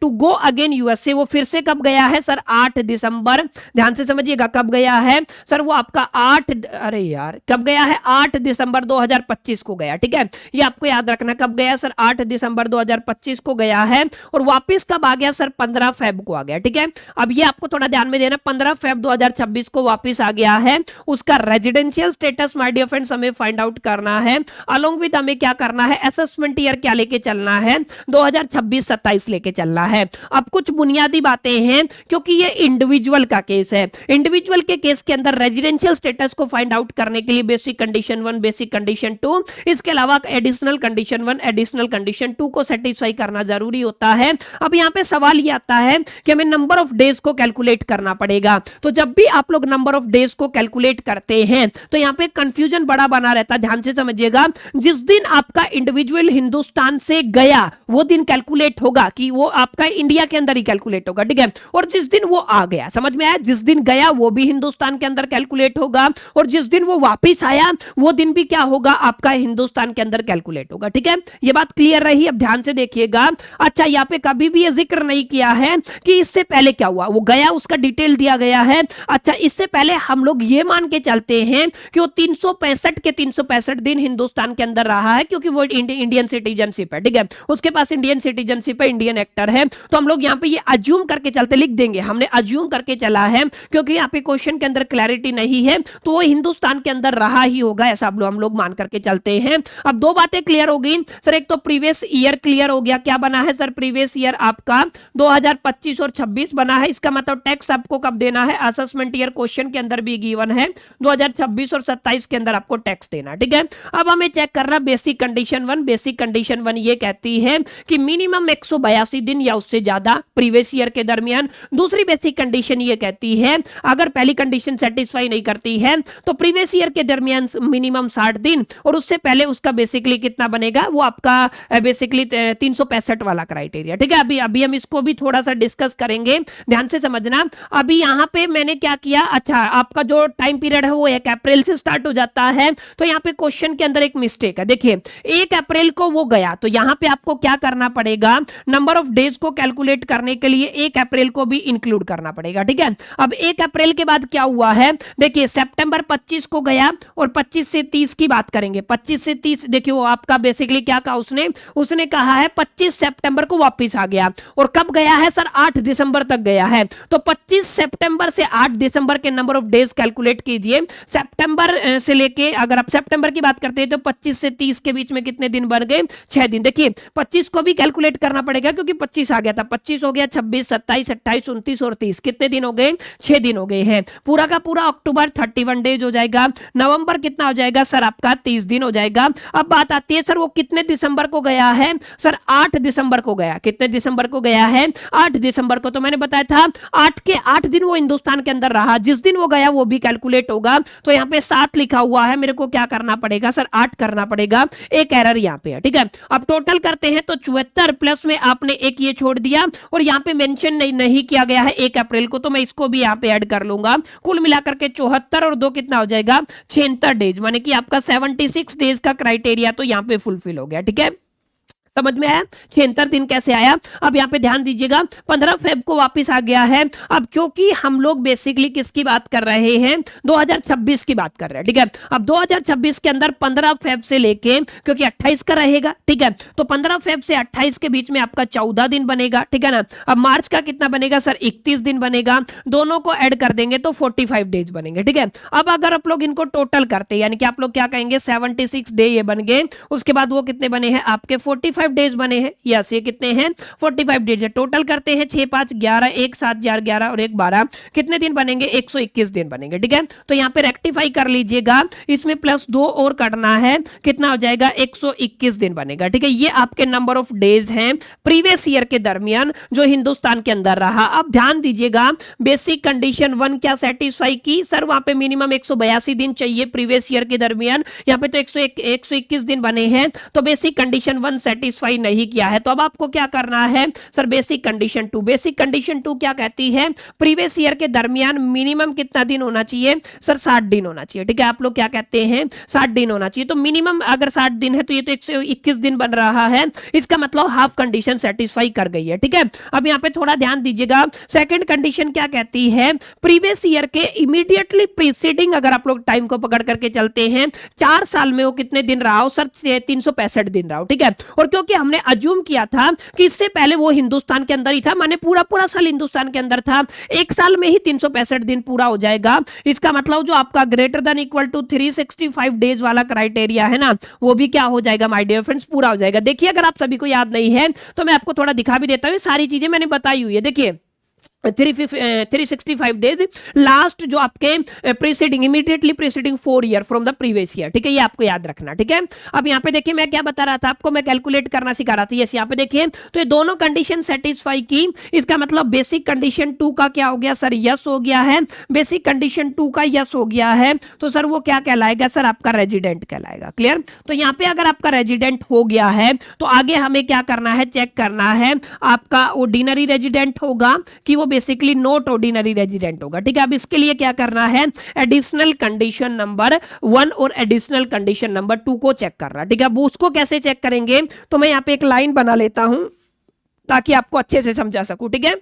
S1: to go again USA, वो फिर से कब गया है सर, 8 दिसंबर। ध्यान से समझिएगा कब गया है सर, वो आपका 8 अरे यार कब गया है, 8 दिसंबर 2025 को गया, ठीक है। ये आपको याद रखना कब गया सर, 8 दिसंबर 2025 को गया है और वापस कब आ गया सर, 15 फेब को आ गया, ठीक है। अब ये आपको थोड़ा ध्यान में देना, 15 फेब 2026 को वापस आ गया है। उसका residential status my dear friends हमें फाइंड आउट करना है। अलोंग विद हमें क्या करना है, असेसमेंट ईयर क्या लेके चलना है, 2026-27 लेके चलना है। अब कुछ बुनियादी बातें हैं क्योंकि ये इंडिविजुअल का केस है। इंडिविजुअल के केस के अंदर रेजिडेंशियल स्टेटस को फाइंड आउट करने के लिए बेसिक कंडीशन 1, बेसिक कंडीशन 2, इसके अलावा एडिशनल कंडीशन 1, एडिशनल कंडीशन 2 को सेटिस्फाई करना जरूरी होता है। अब यहां पे सवाल ये आता है कि हमें नंबर ऑफ डेज को कैलकुलेट करना पड़ेगा। तो जब भी आप लोग नंबर ऑफ डेज को कैलकुलेट करते हैं तो यहां पे कंफ्यूजन बड़ा बना रहता है। ध्यान से समझिएगा, जिस दिन आपका इंडिविजुअल हिंदुस्तान से गया वो दिन कैलकुलेट होगा कि वो आपका इंडिया के अंदर ही कैलकुलेट होगा, ठीक है। और जिस दिन वो आ गया, समझ में आया, जिस दिन गया वो भी हिंदुस्तान के अंदर कैलकुलेट होगा और जिस दिन वो वापस आया वो दिन भी क्या होगा, आपका हिंदुस्तान के अंदर कैलकुलेट होगा, ठीक है। ये बात क्लियर रही। अब ध्यान से देखिएगा, अच्छा यहाँ पे कभी भी ये जिक्र नहीं किया है कि इससे पहले क्या हुआ, वो गया उसका डिटेल दिया गया है। अच्छा इससे पहले हम लोग ये मान के चलते हैं कि वो 365 के 365 दिन हिंदुस्तान के अंदर रहा है क्योंकि वो इंडियन सिटीजनशिप है, ठीक है। उसके पास इंडियन सिटीजनशिप है, इंडियन एक्टर है। तो हम लोग यहाँ पे ये अज्यूम करके चलते, लिख देंगे हमने अज्यूम करके चला है क्योंकि यहाँ पे क्वेश्चन के अंदर क्लैरिटी नहीं है तो वो हिंदुस्तान के अंदर रहा ही होगा, ऐसा हम लोग मान करके चलते हैं। अब दो बातें क्लियर हो गई सर, एक तो प्रीवियस ईयर क्लियर हो गया, क्या बना है सर, प्रीवियस ईयर आपका 2025 और 26 बना है। इसका मतलब टैक्स आपको कब देना है, असेसमेंट ईयर क्वेश्चन के अंदर भी गिवन है 2026 और 27 के अंदर आपको टैक्स देना, ठीक है। अब हमें चेक करना बेसिक कंडीशन 1। बेसिक कंडीशन 1 ये कहती है कि मिनिमम 182 दिन या उससे ज्यादा प्रीवियस ईयर के दरमियान। दूसरी बेसिक कंडीशन ये कहती है अगर पहली कंडीशन सेटिस्फाई नहीं करती है तो प्रीवियस ईयर के दरमियान मिनिमम 60 दिन और उससे पहले उसका बेसिकली कितना बनेगा, वो आपका बेसिकली 365 वाला क्राइटेरिया, ठीक है। अभी हम इसको भी थोड़ा सा डिस्कस करेंगे, ध्यान से समझना। अभी यहां पे मैंने क्या किया, अच्छा आपका जो टाइम पीरियड है वो 1 अप्रैल से स्टार्ट हो जाता है। तो यहां पे क्वेश्चन के अंदर एक मिस्टेक है, देखिए 1 अप्रैल को वो गया तो यहां पे आपको क्या करना पड़ेगा, नंबर ऑफ डेज को कैलकुलेट करने के लिए 1 अप्रैल को भी इंक्लूड करना पड़ेगा, ठीक है। अब 1 अप्रैल के बाद क्या हुआ है, देखिए सितंबर 25 को गया और 25 से 30 की बात करेंगे। 25 से 30 देखिए वो आपका बेसिकली क्या कहा उसने कहा है 25 सितंबर को वापस आ गया और कब गया है सर, 8 दिसंबर तक गया है। तो 25 सितंबर से 8 दिसंबर के नंबर ऑफ डेज कैलकुलेट कीजिए। सितंबर से लेके अगर आप सितंबर की बात करते हैं तो 25 से 30 के बीच में कितने दिन बन गए, 6 दिन। देखिए 25 को भी कैलकुलेट करना पड़ेगा क्योंकि 25 आ गया था, 25 हो गया, 26, 27, 28, 29 और 30 कितने दिन हो गए, 6 दिन हो गए। रहे हैं। पूरा का पूरा अक्टूबर 31 डेज हो जाएगा। नवंबर कितना हो जाएगा सर आपका 30 दिन हो जाएगा। अब बात आती है सर वो कितने दिसंबर को गया है, सर 8 दिसंबर को गया। कितने दिसंबर को गया है, 8 दिसंबर को। तो मैंने बताया था 8 के 8 दिन वो हिंदुस्तान के अंदर रहा, जिस दिन वो गया वो भी कैलकुलेट होगा। तो यहाँ पे 7 लिखा हुआ है, मेरे को क्या करना पड़ेगा सर 8 करना पड़ेगा, एक एरर यहाँ पे है, ठीक है। अब टोटल करते हैं तो 74 प्लस में आपने एक ये छोड़ दिया और यहाँ पे मेंशन नहीं किया गया है 1 अप्रैल को, तो मैं इसको भी यहाँ पे ऐड कर लूंगा। कुल मिलाकर के 74 और 2 कितना हो जाएगा 76 डेज, माने कि आपका 76 डेज का क्राइटेरिया तो यहाँ पे फुलफिल हो गया, ठीक है। समझ में आया 76 दिन कैसे आया। अब यहाँ पे ध्यान दीजिएगा 15 फेब को वापस आ गया है। अब क्योंकि हम लोग बेसिकली किसकी बात कर रहे हैं, 2026 की बात कर रहे हैं, ठीक है। अब 2026 के अंदर 15 फेब से लेके, क्योंकि 28 का रहेगा, ठीक है, तो 15 फेब से 28 के बीच में आपका 14 दिन बनेगा, ठीक है ना। अब मार्च का कितना बनेगा सर 31 दिन बनेगा, दोनों को ऐड कर देंगे तो 45 डेज बनेंगे, ठीक है। अब अगर आप लोग इनको टोटल करते हैं, यानी कि आप लोग क्या कहेंगे 76 डे ये बन गए, उसके बाद वो कितने बने हैं आपके 45 डेज बने हैं। यस, ये कितने हैं 45 डेज है। टोटल करते हैं 6 5 11, 1 7 4 11 और 1 12, कितने दिन बनेंगे 121 दिन बनेंगे, ठीक है। तो यहाँ पे रेक्टिफाई कर लीजिएगा, इसमें प्लस 2 और करना है, कितना हो जाएगा 121 दिन बनेगा, ठीक है। ये आपके नंबर ऑफ डेज हैं प्रीवियस ईयर के दरमियान जो हिंदुस्तान के अंदर रहा। अब ध्यान दीजिएगा बेसिक कंडीशन 1 क्या सेटिस्फाई की सर, वहां पे मिनिमम 182 दिन चाहिए प्रीवियस ईयर के दरमियान, यहाँ पे तो 121 दिन बने हैं, तो बेसिक कंडीशन 1 सेटिस्फाई नहीं किया है। तो अब आपको क्या करना है sir basic condition 2। Basic condition 2 क्या कहती है, प्रीवियस ईयर के दरमियान मिनिमम कितना दिन होना चाहिए सर 60 दिन होना चाहिए, ठीक है। आप लोग क्या कहते हैं 60 दिन होना चाहिए, तो मिनिमम अगर 60 दिन है तो ये तो 121 दिन बन रहा है, इसका मतलब हाफ कंडीशन सेटिस्फाई कर गई है, ठीक है। अब यहाँ पे थोड़ा ध्यान दीजिएगा, सेकंड कंडीशन क्या कहती है, प्रीवियस ईयर के इमीडिएटली प्रीसीडिंग अगर आप लोग टाइम को पकड़ करके चलते हैं 4 साल में वो कितने दिन रहा हो सर 365 दिन रहा हो, ठीक है। और क्योंकि हमने अज्यूम किया था कि इससे पहले वो हिंदुस्तान के अंदर ही था, माने पूरा पूरा साल हिंदुस्तान के अंदर था, एक साल में ही 365 दिन पूरा हो जाएगा, इसका मतलब जो आपका greater than equal to 365 days वाला क्राइटेरिया है ना, वो भी क्या हो जाएगा माय डियर फ्रेंड्स पूरा हो जाएगा। देखिए अगर आप सभी को याद नहीं है तो मैं आपको थोड़ा दिखा भी देता हूं, सारी चीजें मैंने बताई हुई है। देखिए 365 डेज लास्ट जो आपके preceding immediately preceding 4 year from the previous year, ठीक है, ये आपको याद रखना, ठीक है। अब यहाँ पे देखिए मैं क्या बता रहा था आपको, मैं कैलकुलेट करना सिखा रहा था। यस, यहाँ पे देखिए तो ये दोनों कंडीशन सेटिस्फाई की, इसका मतलब बेसिक कंडीशन 2 का क्या हो गया सर यस हो गया है, बेसिक कंडीशन 2 का यस हो गया है, तो सर वो क्या कहलाएगा सर आपका रेजिडेंट कहलाएगा। क्लियर। तो यहाँ पे अगर आपका रेजिडेंट हो गया है तो आगे हमें क्या करना है, चेक करना है आपका ऑर्डिनरी रेजिडेंट होगा कि वो बेसिकली नॉट ऑर्डिनरी रेजिडेंट होगा, ठीक है। अब इसके लिए क्या करना है, एडिशनल कंडीशन नंबर 1 और एडिशनल कंडीशन नंबर 2 को चेक करना, ठीक है। अब उसको कैसे चेक करेंगे, तो मैं यहाँ पे एक लाइन बना लेता हूं ताकि आपको अच्छे से समझा सकूं, ठीक है।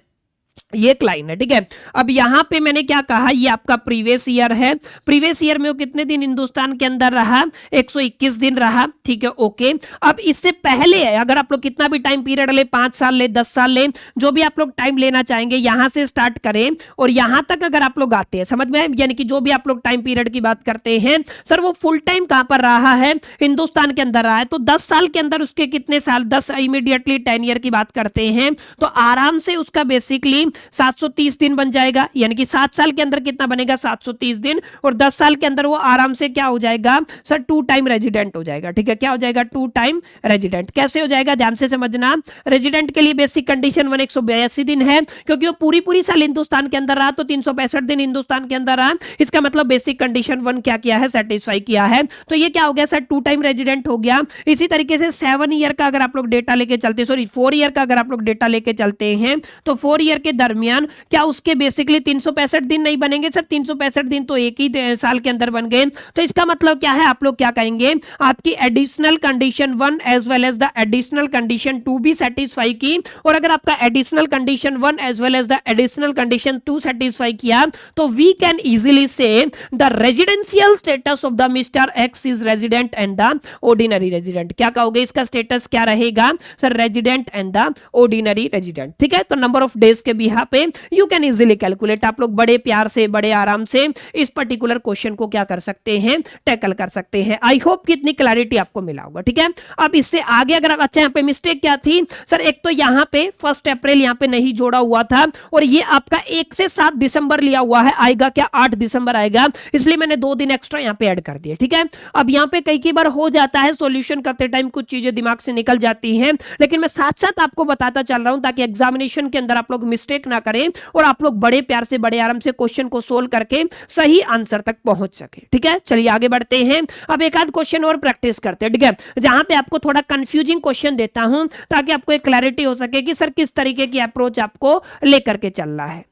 S1: ये एक लाइन है, ठीक है। अब यहां पे मैंने क्या कहा, ये आपका प्रीवियस ईयर है, प्रीवियस ईयर में वो कितने दिन हिंदुस्तान के अंदर रहा 121 दिन रहा, ठीक है, ओके। अब इससे पहले अगर आप लोग कितना भी टाइम पीरियड ले, 5 साल ले 10 साल ले, जो भी आप लोग टाइम लेना चाहेंगे यहां से स्टार्ट करें और यहां तक अगर आप लोग आते हैं, समझ में, यानी कि जो भी आप लोग टाइम पीरियड की बात करते हैं सर वो फुल टाइम कहां पर रहा है, हिंदुस्तान के अंदर रहा है, तो 10 साल के अंदर उसके कितने साल, 10 इमीडिएटली 10 ईयर की बात करते हैं तो आराम से उसका बेसिकली 730 दिन बन जाएगा, यानी कि 7 साल के अंदर कितना बनेगा 730 दिन, और 10 साल के अंदर वो आराम से क्या हो जाएगा सर 2 टाइम रेजिडेंट हो जाएगा, ठीक है। क्या हो जाएगा 2 टाइम रेजिडेंट। कैसे हो जाएगा ध्यान से समझना, रेजिडेंट के लिए बेसिक कंडीशन 1 182 दिन है, क्योंकि वो पूरी पूरी साल हिंदुस्तान के अंदर रहा तो 365 दिन हिंदुस्तान के अंदर रहा, इसका मतलब बेसिक कंडीशन 1 क्या किया है, सेटिस्फाई किया है, तो ये क्या हो गया सर 2 टाइम रेजिडेंट हो गया। इसी तरीके से 7 ईयर का अगर आप लोग डेटा लेके चलते, सॉरी 4 ईयर का अगर आप लोग डेटा लेके चलते हैं तो 4 ईयर के दरमियान क्या उसके बेसिकली 365 दिन नहीं बनेंगे सर, 365 दिन तो एक ही साल के अंदर बन गए, तो इसका मतलब क्या है, आप लोग क्या कहेंगे, आपकी additional condition 1 as well as the additional condition 2 भी सेटिस्फाई की, और अगर आपका additional condition 1 as well as the additional condition 2 satisfy किया तो वी कैन इजीली से the residential status of the Mister X is resident and the ordinary resident. क्या कहोगे, इसका स्टेटस क्या रहेगा sir, resident and the ordinary resident, ठीक है। तो नंबर ऑफ डेज के भी बिहाफ पे यू कैन इजीली कैलकुलेट। आप लोग बड़े प्यार से, बड़े आराम से इस पर्टिकुलर क्वेश्चन को क्या कर सकते हैं, टैकल कर सकते हैं। आई होप कि इतनी क्लैरिटी आपको मिला होगा, ठीक है। अब इससे आगे अगर आप, अच्छा यहाँ पे मिस्टेक क्या थी सर, एक तो यहाँ पे 1 अप्रैल यहाँ पे नहीं जोड़ा हुआ था, और ये आपका 1 से 7 दिसंबर लिया हुआ है, आएगा क्या 8 दिसंबर आएगा, इसलिए मैंने 2 दिन एक्स्ट्रा यहाँ पे ऐड कर दिए, ठीक है। अब यहाँ पे कई बार हो जाता है सॉल्यूशन करते टाइम कुछ चीजें दिमाग से निकल जाती हैं, लेकिन मैं साथ साथ आपको बताता चल रहा हूं ताकि एग्जामिनेशन के अंदर आप लोग मिस्टेक ना करें और आप लोग बड़े प्यार से, बड़े आराम से क्वेश्चन को सोल्व करके सही आंसर तक पहुंच सके, ठीक है। चलिए आगे बढ़ते हैं। अब एक आध क्वेश्चन और प्रैक्टिस करते हैं, ठीक है, जहां पे आपको थोड़ा कंफ्यूजिंग क्वेश्चन देता हूं ताकि आपको एक क्लैरिटी हो सके कि सर किस तरीके की अप्रोच आपको लेकर के चलना है।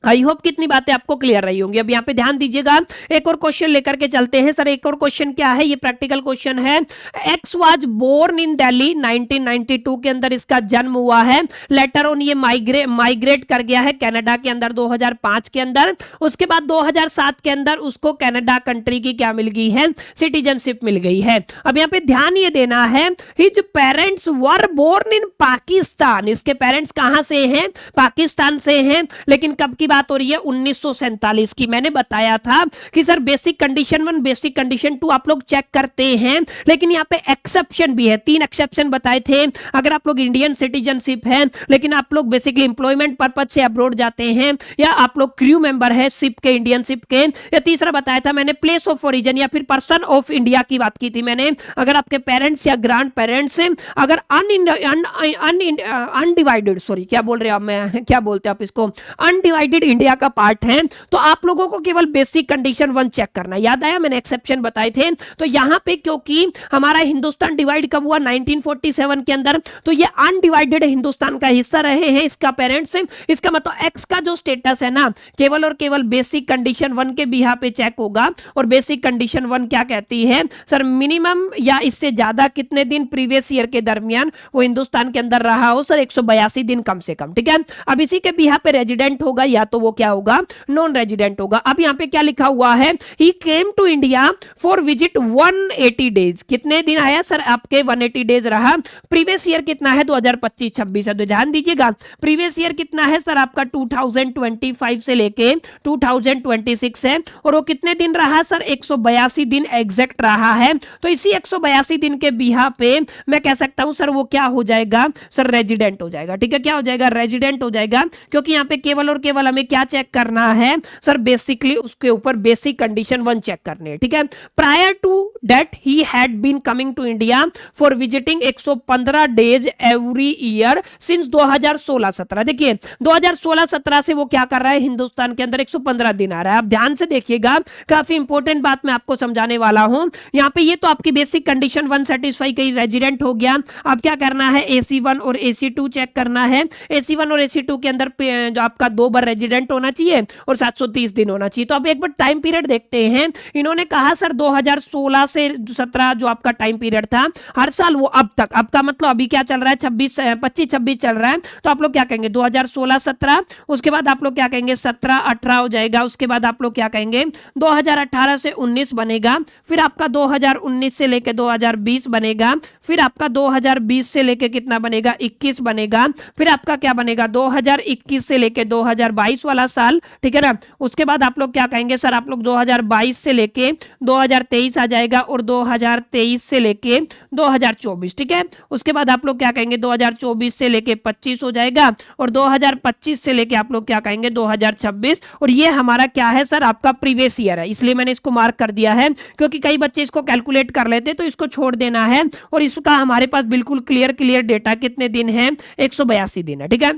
S1: आई होप कितनी बातें आपको क्लियर रही होंगी। अब यहाँ पे ध्यान दीजिएगा, एक और क्वेश्चन लेकर के चलते हैं। सर एक और क्वेश्चन क्या है, ये प्रैक्टिकल क्वेश्चन है। X was born in Delhi 1992 के अंदर इसका जन्म हुआ है। लेटर ऑन ये माइग्रेट कर गया है कनाडा के अंदर 2005 के अंदर। उसके बाद 2007 के अंदर उसको कनाडा कंट्री की क्या मिल गई है, सिटीजनशिप मिल गई है। अब यहाँ पे ध्यान ये देना है, his parents were born in Pakistan. इसके पेरेंट्स कहां से हैं, पाकिस्तान से हैं, लेकिन कब की बात हो रही है, 1947 की। मैंने बताया था कि sir basic condition 1, basic condition 2 आप लोग चेक करते हैं, लेकिन यहाँ पे एक्सेप्शन भी है। 3 एक्सेप्शन बताए थे। अगर आप लोग इंडियन सिटीजनशिप है लेकिन आप लोग बेसिकली एम्प्लॉयमेंट पर्पज से अब्रॉड जाते हैं, या आप लोग क्रू मेंबर है शिप के, इंडियन शिप के, या तीसरा बताया था मैंने प्लेस ऑफ ओरिजिन या फिर पर्सन ऑफ इंडिया की बात की थी मैंने। अगर आपके पेरेंट्स या ग्रैंड पेरेंट्स अगर अनडिवाइडेड, सॉरी क्या बोल रहे हैं मैं, क्या बोलते हैं आप इसको, अनडिवाइडेड इंडिया का पार्ट है, तो आप लोगों को केवल बेसिक कंडीशन 1 चेक करना। याद आया मैंने एक्सेप्शन बताए थे। तो यहां पे क्योंकि हमारा हिंदुस्तान डिवाइड कब हुआ, 1947 के अंदर, तो ये अनडिवाइडेड हिंदुस्तान का हिस्सा रहे हैं इसका पेरेंट्स। इसका मतलब एक्स का जो स्टेटस है ना, केवल और केवल बेसिक कंडीशन 1 के बिहाफ पे चेक होगा। और बेसिक कंडीशन 1 क्या कहती है सर, मिनिमम या इससे ज्यादा कितने दिन प्रीवियस ईयर के दरमियान वो हिंदुस्तान के अंदर रहा हो सर, 182 दिन कम से कम, ठीक है। अब इसी के बिहाफ पे रेजिडेंट होगा या तो वो क्या होगा, नॉन रेजिडेंट होगा। अब यहां पे क्या लिखा हुआ है, he came to India for visit 180 days. कितने दिन आया सर, आपके 180 डेज रहा। प्रीवियस ईयर कितना है, 2025-26 है, तो ध्यान दीजिएगा प्रीवियस ईयर कितना है सर आपका 2025 से लेके 2026 है, और वो कितने दिन रहा सर, 182 दिन एग्जैक्ट रहा है। तो इसी 182 दिन के बिहाफ पे मैं कह सकता हूं सर वो क्या हो जाएगा सर, रेजिडेंट हो जाएगा, ठीक है। क्या हो जाएगा, रेजिडेंट हो जाएगा, क्योंकि यहां पे केवल और केवल हमें क्या चेक करना है सर, बेसिकली उसके ऊपर बेसिक कंडीशन 1 चेक करनी है, ठीक है। Prior to that he had been coming to India for visiting 115 days every year since 2016-17। देखिए 2016-17 से वो क्या कर रहा है, हिंदुस्तान के अंदर 115 दिन आ रहा है। अब ध्यान से देखिएगा, काफी इंपॉर्टेंट बात मैं आपको समझाने वाला हूं। यहाँ पे ये तो आपकी बेसिक कंडीशन 1 सेटिस्फाई कई, रेजिडेंट हो गया। अब क्या करना है, AC1 और AC2 चेक करना है। AC1 और AC2 के अंदर जो आपका 2 बार रेजिडेंट होना चाहिए और 730 दिन होना चाहिए। तो अब एक बार टाइम पीरियड देखते हैं। इन्होंने कहा सर 2016 से 17 जो आपका टाइम पीरियड था हर साल वो अब तक, अब का मतलब अभी क्या चल रहा है, 25-26 चल रहा है, तो आप लोग क्या कहेंगे 2016-17, उसके बाद आप लोग क्या कहेंगे 17-18 हो जाएगा, उसके बाद आप लोग क्या कहेंगे 2018 से 19 बनेगा, फिर आपका 2019 से लेके 2020 बनेगा, फिर आपका 2020 से लेके कितना बनेगा 21 बनेगा, फिर आपका क्या बनेगा 2021 से लेके 2022 वाला साल, ठीक है ना। उसके बाद आप लोग क्या कहेंगे सर, आप लोग 2022 से लेके 2023 आ जाएगा और 2023 से लेके 2024, ठीक है। उसके बाद आप लोग क्या कहेंगे 2024 से लेके 25 हो जाएगा और 2025 से लेके आप लोग क्या कहेंगे 2026। और ये हमारा क्या है सर, आपका प्रीवियस ईयर है, इसलिए मैंने इसको मार्क कर दिया है, क्योंकि कई बच्चे इसको कैलकुलेट कर लेते तो इसको छोड़ देना है। और इसका हमारे पास बिल्कुल क्लियर डेटा कितने दिन है, 182 दिन है, ठीक है।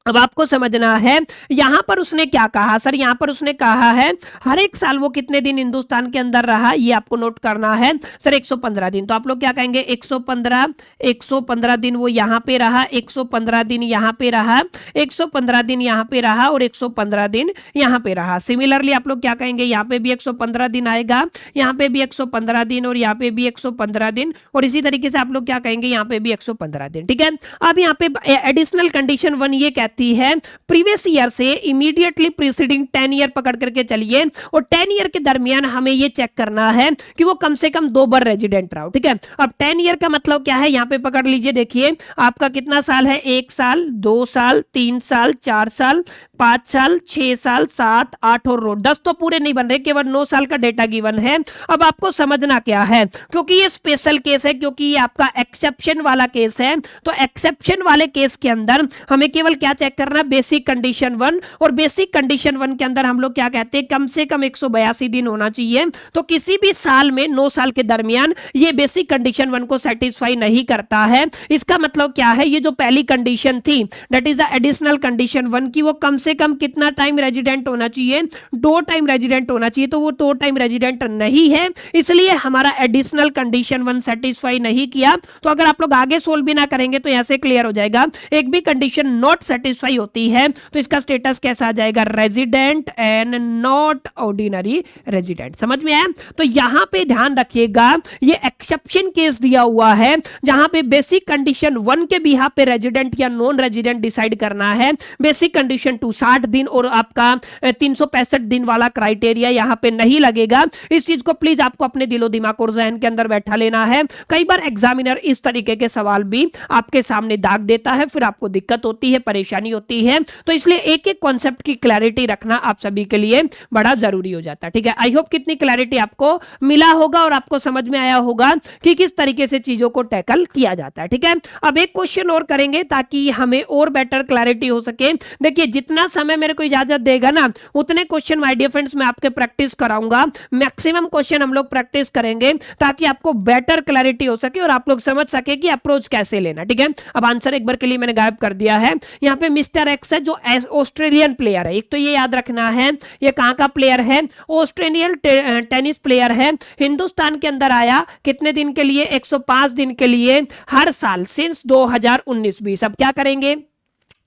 S1: अब आपको समझना है यहां पर उसने क्या कहा सर, यहां पर उसने कहा है हर एक साल वो कितने दिन हिंदुस्तान के अंदर रहा, ये आपको नोट करना है सर 115 दिन। तो आप लोग क्या कहेंगे 115 दिन वो यहां पे रहा, 115 दिन यहां पे रहा, 115 दिन यहां पे रहा और 115 दिन यहां पे रहा। सिमिलरली आप लोग क्या कहेंगे, यहां पे भी 115 दिन आएगा, यहां पे भी 115 दिन और यहां पे भी 115 दिन, और इसी तरीके से आप लोग क्या कहेंगे यहां पे भी 115 दिन, ठीक है। अब यहां पे एडिशनल कंडीशन 1 ये कहती कहती है, प्रीवियस ईयर से इमीडिएटली प्रीसीडिंग 10 ईयर पकड़ करके चलिए और 10 ईयर के दरमियान हमें ये चेक करना है कि वो कम से कम 2 बार रेजिडेंट रहा हो। ठीक है, अब 10 ईयर का मतलब क्या है, यहां पे पकड़ लीजिए, देखिए आपका कितना साल है, 1 साल, 2 साल, 3 साल, 4 साल, 5 साल, 6 साल, 7, 8 और 10 तो पूरे नहीं बन रहे, केवल 9 साल का डेटा गिवन है। अब आपको समझना क्या है, क्योंकि ये स्पेशल केस है, क्योंकि ये आपका एक्सेप्शन वाला केस है, तो एक्सेप्शन वाले केस के अंदर हमें केवल क्या चेक करना है, बेसिक कंडीशन 1, और बेसिक कंडीशन 1 के अंदर हम लोग क्या कहते हैं, कम से कम 182 दिन होना चाहिए। तो किसी भी साल में 9 साल के दरमियान ये बेसिक कंडीशन 1 को सेटिस्फाई नहीं करता है। इसका मतलब क्या है, ये जो पहली कंडीशन थी that is the additional condition 1 की, वो कम से कम कितना टाइम रेजिडेंट होना चाहिए, 2 टाइम रेजिडेंट होना चाहिए, तो वो 2 टाइम रेजिडेंट नहीं है, इसलिए हमारा एडिशनल कंडीशन 1 सेटिस्फाई नहीं किया। तो अगर आप लोग आगे सोल्व भी ना करेंगे तो यहां से क्लियर हो जाएगा, एक भी कंडीशन नॉट सेटिस्फाई होती है तो इसका स्टेटस कैसा आ जाएगा, resident and not ordinary resident. समझ में आया? तो यहां पे ध्यान रखिएगा, ये एक्सेप्शन केस दिया हुआ है जहां पे बेसिक कंडीशन 1 के बिहाफ पे रेजिडेंट या नॉन रेजिडेंट डिसाइड करना है, बेसिक कंडीशन 2 60 दिन और आपका 365 दिन वाला क्राइटेरिया यहां पे नहीं लगेगा। इस चीज को प्लीज आपको अपने दिलो दिमाग और जहन के अंदर बैठा लेना है। कई बार एग्जामिनर इस तरीके के सवाल भी आपके सामने दाग देता है, फिर आपको दिक्कत होती है, परेशानी होती है, तो इसलिए एक एक कॉन्सेप्ट की क्लैरिटी रखना आप सभी के लिए बड़ा जरूरी हो जाता है। ठीक है, आई होप कितनी क्लैरिटी आपको मिला होगा और आपको समझ में आया होगा कि किस तरीके से चीजों को टैकल किया जाता है। ठीक है, अब एक क्वेश्चन और करेंगे ताकि हमें और बेटर क्लैरिटी हो सके। देखिए, जितना समय मेरे को इजाजत देगा ना उतने क्वेश्चन माय डियर फ्रेंड्स मैं आपके प्रैक्टिस कराऊंगा, मैक्सिमम क्वेश्चन हम लोग प्रैक्टिस करेंगे ताकि आपको बेटर क्लैरिटी हो सके और आप लोग समझ सके कि अप्रोच कैसे लेना। ठीक है, अब आंसर एक बार के लिए मैंने गायब कर दिया है। यहां पे मिस्टर एक्स है जो ऑस्ट्रेलियन प्लेयर है, एक तो ये याद रखना है, ये कहां का प्लेयर है, ऑस्ट्रेलियन टेनिस प्लेयर है, हिंदुस्तान के अंदर आया कितने दिन के लिए, 105 दिन के लिए हर साल सिंस 2019-20। अब क्या करेंगे,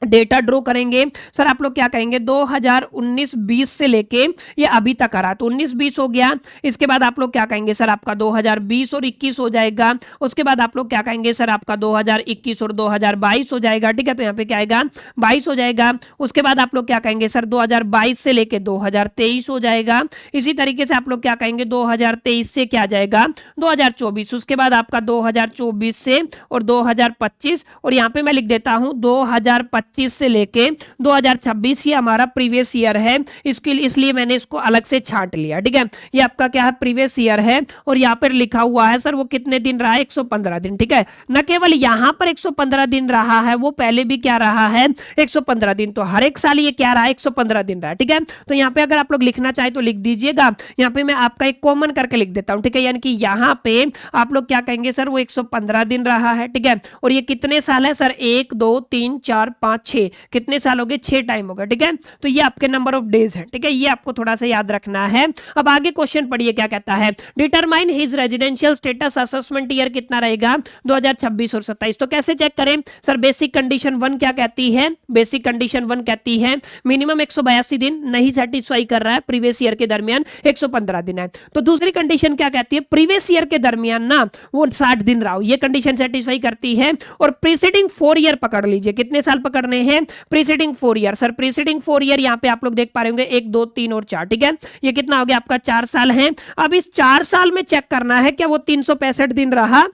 S1: डेटा ड्रॉ करेंगे। सर आप लोग क्या करेंगे, 2019-20 से लेके ये अभी तक आ रहा, तो 19-20 हो गया। इसके बाद आप लोग क्या कहेंगे, सर आपका 2020 और 21 हो जाएगा। उसके बाद आप लोग क्या कहेंगे, सर आपका 2021 और 2022 हो जाएगा। ठीक है, तो यहाँ पे क्या आएगा, 22 हो जाएगा। उसके बाद आप लोग क्या कहेंगे, सर 2022 से लेके 2023 हो जाएगा। इसी तरीके से आप लोग क्या कहेंगे, 2023 से क्या जाएगा, 2024। उसके बाद आपका 2024 से और 2025, और यहाँ पे मैं लिख देता हूँ 2025 से लेके 2026 ये हमारा प्रीवियस ईयर है, इसलिए मैंने इसको अलग से छांट लिया। ठीक है, ये आपका क्या है, प्रीवियस ईयर है, और यहाँ पर लिखा हुआ है सर वो कितने दिन रहा है, 115 दिन। ठीक है, न केवल यहाँ पर 115 दिन रहा है, वो पहले भी क्या रहा है, 115 दिन। तो हर एक साल ये क्या रहा है, 115 दिन रहा है। ठीक है, तो यहाँ पे अगर आप लोग लिखना चाहे तो लिख दीजिएगा, यहाँ पे मैं आपका एक कॉमन करके लिख देता हूँ। ठीक है, यानी कि यहाँ पे आप लोग क्या कहेंगे, सर वो 115 दिन रहा है। ठीक है, और ये कितने साल है, सर 1 2 3 4 5 6, कितने साल हो गए, 6 टाइम हो गए। ठीक है, तो ये आपके नंबर ऑफ डेज है। ठीक है, ये आपको थोड़ा सा याद रखना है। अब आगे क्वेश्चन पढ़िए क्या कहता है, determine his residential status assessment year कितना रहेगा, 2026 और 27। तो कैसे चेक करें, सर बेसिक कंडीशन 1 क्या कहती है, बेसिक कंडीशन 1 कहती है मिनिमम 182 दिन नहीं सेटिस्फाई कर रहा है, प्रीवियस ईयर के दरमियान 115 दिन है। तो दूसरी कंडीशन क्या कहती है, प्रीवियस ईयर के दरमियान ना वो 60 दिन रहा हो, ये कंडीशन सेटिस्फाई करती है। और प्रीसीडिंग 4 ईयर पकड़ लीजिए, कितने साल पकड़ने हैं, preceding 4 year. Sir preceding 4 year यहाँ पे आप लोग देख पा रहे होंगे 1 2 3 और 4। ठीक है, ये कितना हो गया आपका, 4 साल है। अब इस 4 साल में चेक करना है क्या वो 365 दिन रहा,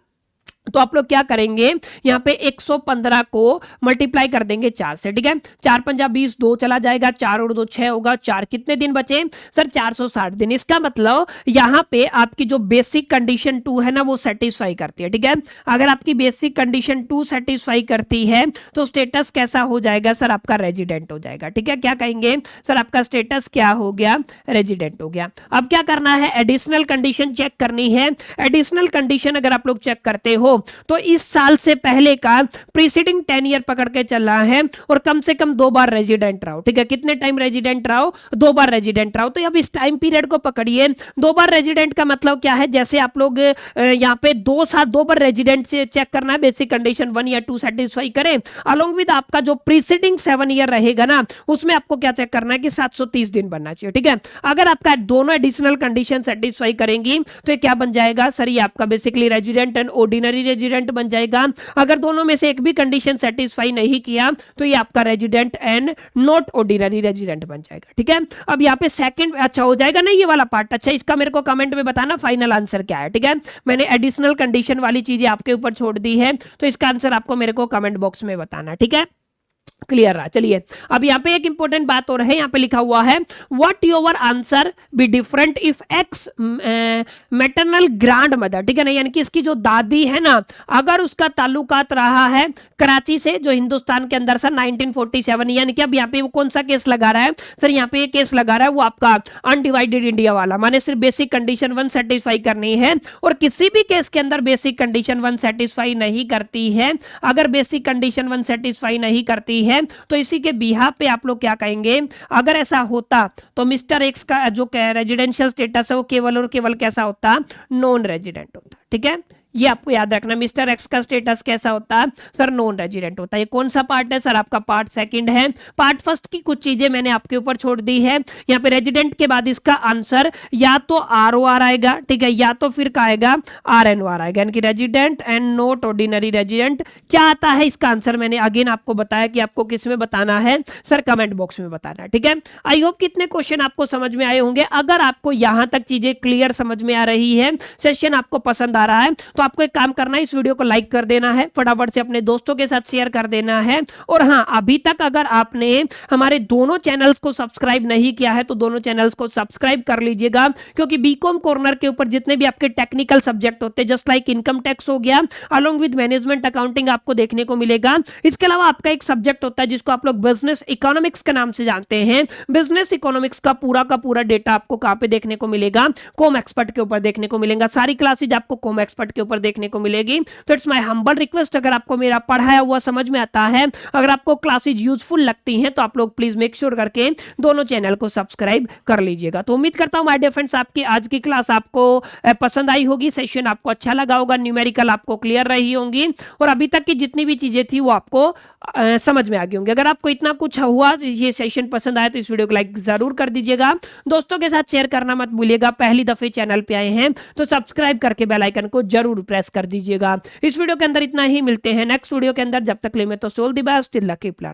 S1: तो आप लोग क्या करेंगे, यहाँ पे 115 को मल्टीप्लाई कर देंगे 4 से। ठीक है, 4 पंजा 20, 2 चला जाएगा, 4 और 2 6 होगा, 4 कितने दिन बचे, सर 460 दिन। इसका मतलब यहाँ पे आपकी जो बेसिक कंडीशन 2 है ना वो सेटिस्फाई करती है। ठीक है, अगर आपकी बेसिक कंडीशन 2 सेटिस्फाई करती है तो स्टेटस कैसा हो जाएगा, सर आपका रेजिडेंट हो जाएगा। ठीक है, क्या कहेंगे, सर आपका स्टेटस क्या हो गया, रेजिडेंट हो गया। अब क्या करना है, एडिशनल कंडीशन चेक करनी है। एडिशनल कंडीशन अगर आप लोग चेक करते हो तो इस साल से पहले का प्रीसीडिंग 10 ईयर पकड़ के चल रहा है और कम से कम 2 बार रेजिडेंट रहो। ठीक है, कितने टाइम रेजिडेंट रहो, 2 बार रेजिडेंट रहो। तो अब इस टाइम पीरियड को पकड़िए, 2 बार रेजिडेंट का मतलब क्या है, जैसे आप लोग यहाँ पे 2 साल 2 बार रेजिडेंट से चेक करना है, बेसिक कंडीशन 1 या 2 सेटिस्फाई करें, अलोंग विद आपका जो प्रीसीडिंग 7 ईयर रहेगा ना उसमें आपको क्या चेक करना है कि 730 दिन बनना चाहिए। ठीक है, अगर आपका दोनों एडिशनल कंडीशन सेटिस्फाई करेंगी तो ये क्या बन जाएगा, सर ये आपका basically resident and ordinary ordinary resident बन जाएगा। अगर दोनों में से एक भी कंडीशन सेटिस्फाई नहीं किया तो ये आपका resident and not ordinary resident बन जाएगा। ठीक है, अब यहाँ पे सेकंड अच्छा हो जाएगा ना ये वाला पार्ट। अच्छा, इसका मेरे को कमेंट में बताना फाइनल आंसर क्या है। ठीक है, मैंने एडिशनल कंडीशन वाली चीजें आपके ऊपर छोड़ दी है, तो इसका आंसर आपको मेरे को कमेंट बॉक्स में बताना। ठीक है, क्लियर रहा। चलिए, अब यहाँ पे एक इंपॉर्टेंट बात और है, यहाँ पे लिखा हुआ है what your answer be different if x maternal grand mother. ठीक है ना, यानी कि इसकी जो दादी है ना, अगर उसका ताल्लुकात रहा है कराची से, जो हिंदुस्तान के अंदर सर 1947, यानी कि अब यहाँ पे वो कौन सा केस लगा रहा है सर, यहाँ पे ये केस लगा रहा है वो आपका अनडिवाइडेड इंडिया वाला, माने सिर्फ बेसिक कंडीशन 1 सेटिस्फाई करनी है, और किसी भी केस के अंदर बेसिक कंडीशन 1 सेटिस्फाई नहीं करती है। अगर बेसिक कंडीशन 1 सेटिस्फाई नहीं करती है तो इसी के बिहाफ पे आप लोग क्या कहेंगे, अगर ऐसा होता तो मिस्टर एक्स का जो रेजिडेंशियल स्टेटस है वो केवल और केवल कैसा होता, नॉन रेजिडेंट होता। ठीक है, ये आपको याद रखना, मिस्टर एक्स का स्टेटस कैसा होता है सर, नॉन रेजिडेंट होता है। ये कौन सा पार्ट है सर, आपका पार्ट सेकंड है। पार्ट फर्स्ट की कुछ चीजें मैंने आपके ऊपर छोड़ दी है। यहाँ पे रेजिडेंट के बाद इसका आंसर या तो आर ओ आर आएगा, ठीक है, या तो फिर क्या आएगा, आर एन ओ आर आएगा, यानी कि resident and not ordinary resident. क्या आता है इसका आंसर, मैंने अगेन आपको बताया कि आपको किस में बताना है सर, कमेंट बॉक्स में बताना है। ठीक है, आई होप कितने क्वेश्चन आपको समझ में आए होंगे। अगर आपको यहां तक चीजें क्लियर समझ में आ रही है, सेशन आपको पसंद आ रहा है, तो आपको एक काम करना है, इस वीडियो को लाइक कर देना है, फटाफट से अपने दोस्तों के साथ शेयर कर देना है। और हाँ, अभी तक अगर आपने हमारे दोनों चैनल्स को सब्सक्राइब नहीं किया है तो दोनों चैनल्स को सब्सक्राइब कर लीजिएगा, क्योंकि बीकॉम कॉर्नर के ऊपर जितने भी आपके टेक्निकल सब्जेक्ट होते हैं, जस्ट लाइक इनकम टैक्स हो गया, अलोंग विद मैनेजमेंट अकाउंटिंग आपको देखने को मिलेगा। इसके अलावा आपका एक सब्जेक्ट होता है जिसको आप लोग बिजनेस इकोनॉमिक्स के नाम से जानते हैं। बिजनेस इकोनॉमिक्स का पूरा डेटा आपको कहां पे देखने को मिलेगा, कॉम एक्सपर्ट के ऊपर देखने को मिलेगा। सारी क्लासेज आपको कॉम एक्सपर्ट के ऊपर देखने को मिलेगी। तो इट्स माय हम्बल रिक्वेस्ट, अगर आपको मेरा पढ़ाया हुआ समझ में आता है, अगर आपको क्लासेज यूजफुल लगती हैं, तो आप लोग प्लीज मेक श्योर करके दोनों चैनल को सब्सक्राइब कर लीजिएगा। तो उम्मीद करता हूं माय डियर फ्रेंड्स, आपकी आज की क्लास आपको पसंद आई होगी, सेशन आपको अच्छा लगा होगा, न्यूमेरिकल आपको क्लियर रही होंगी, और अभी तक की जितनी भी चीजें थी वो आपको समझ में आ गई होंगी। अगर आपको इतना कुछ हुआ, ये सेशन पसंद आया, तो इस वीडियो को लाइक जरूर कर दीजिएगा, दोस्तों के साथ शेयर करना मत भूलिएगा। पहली दफे चैनल पे आए हैं तो सब्सक्राइब करके बेल आइकन को जरूर प्रेस कर दीजिएगा। इस वीडियो के अंदर इतना ही, मिलते हैं नेक्स्ट वीडियो के अंदर। जब तक ले मैं तो सोल दी बेस्ट, लकी प्लान।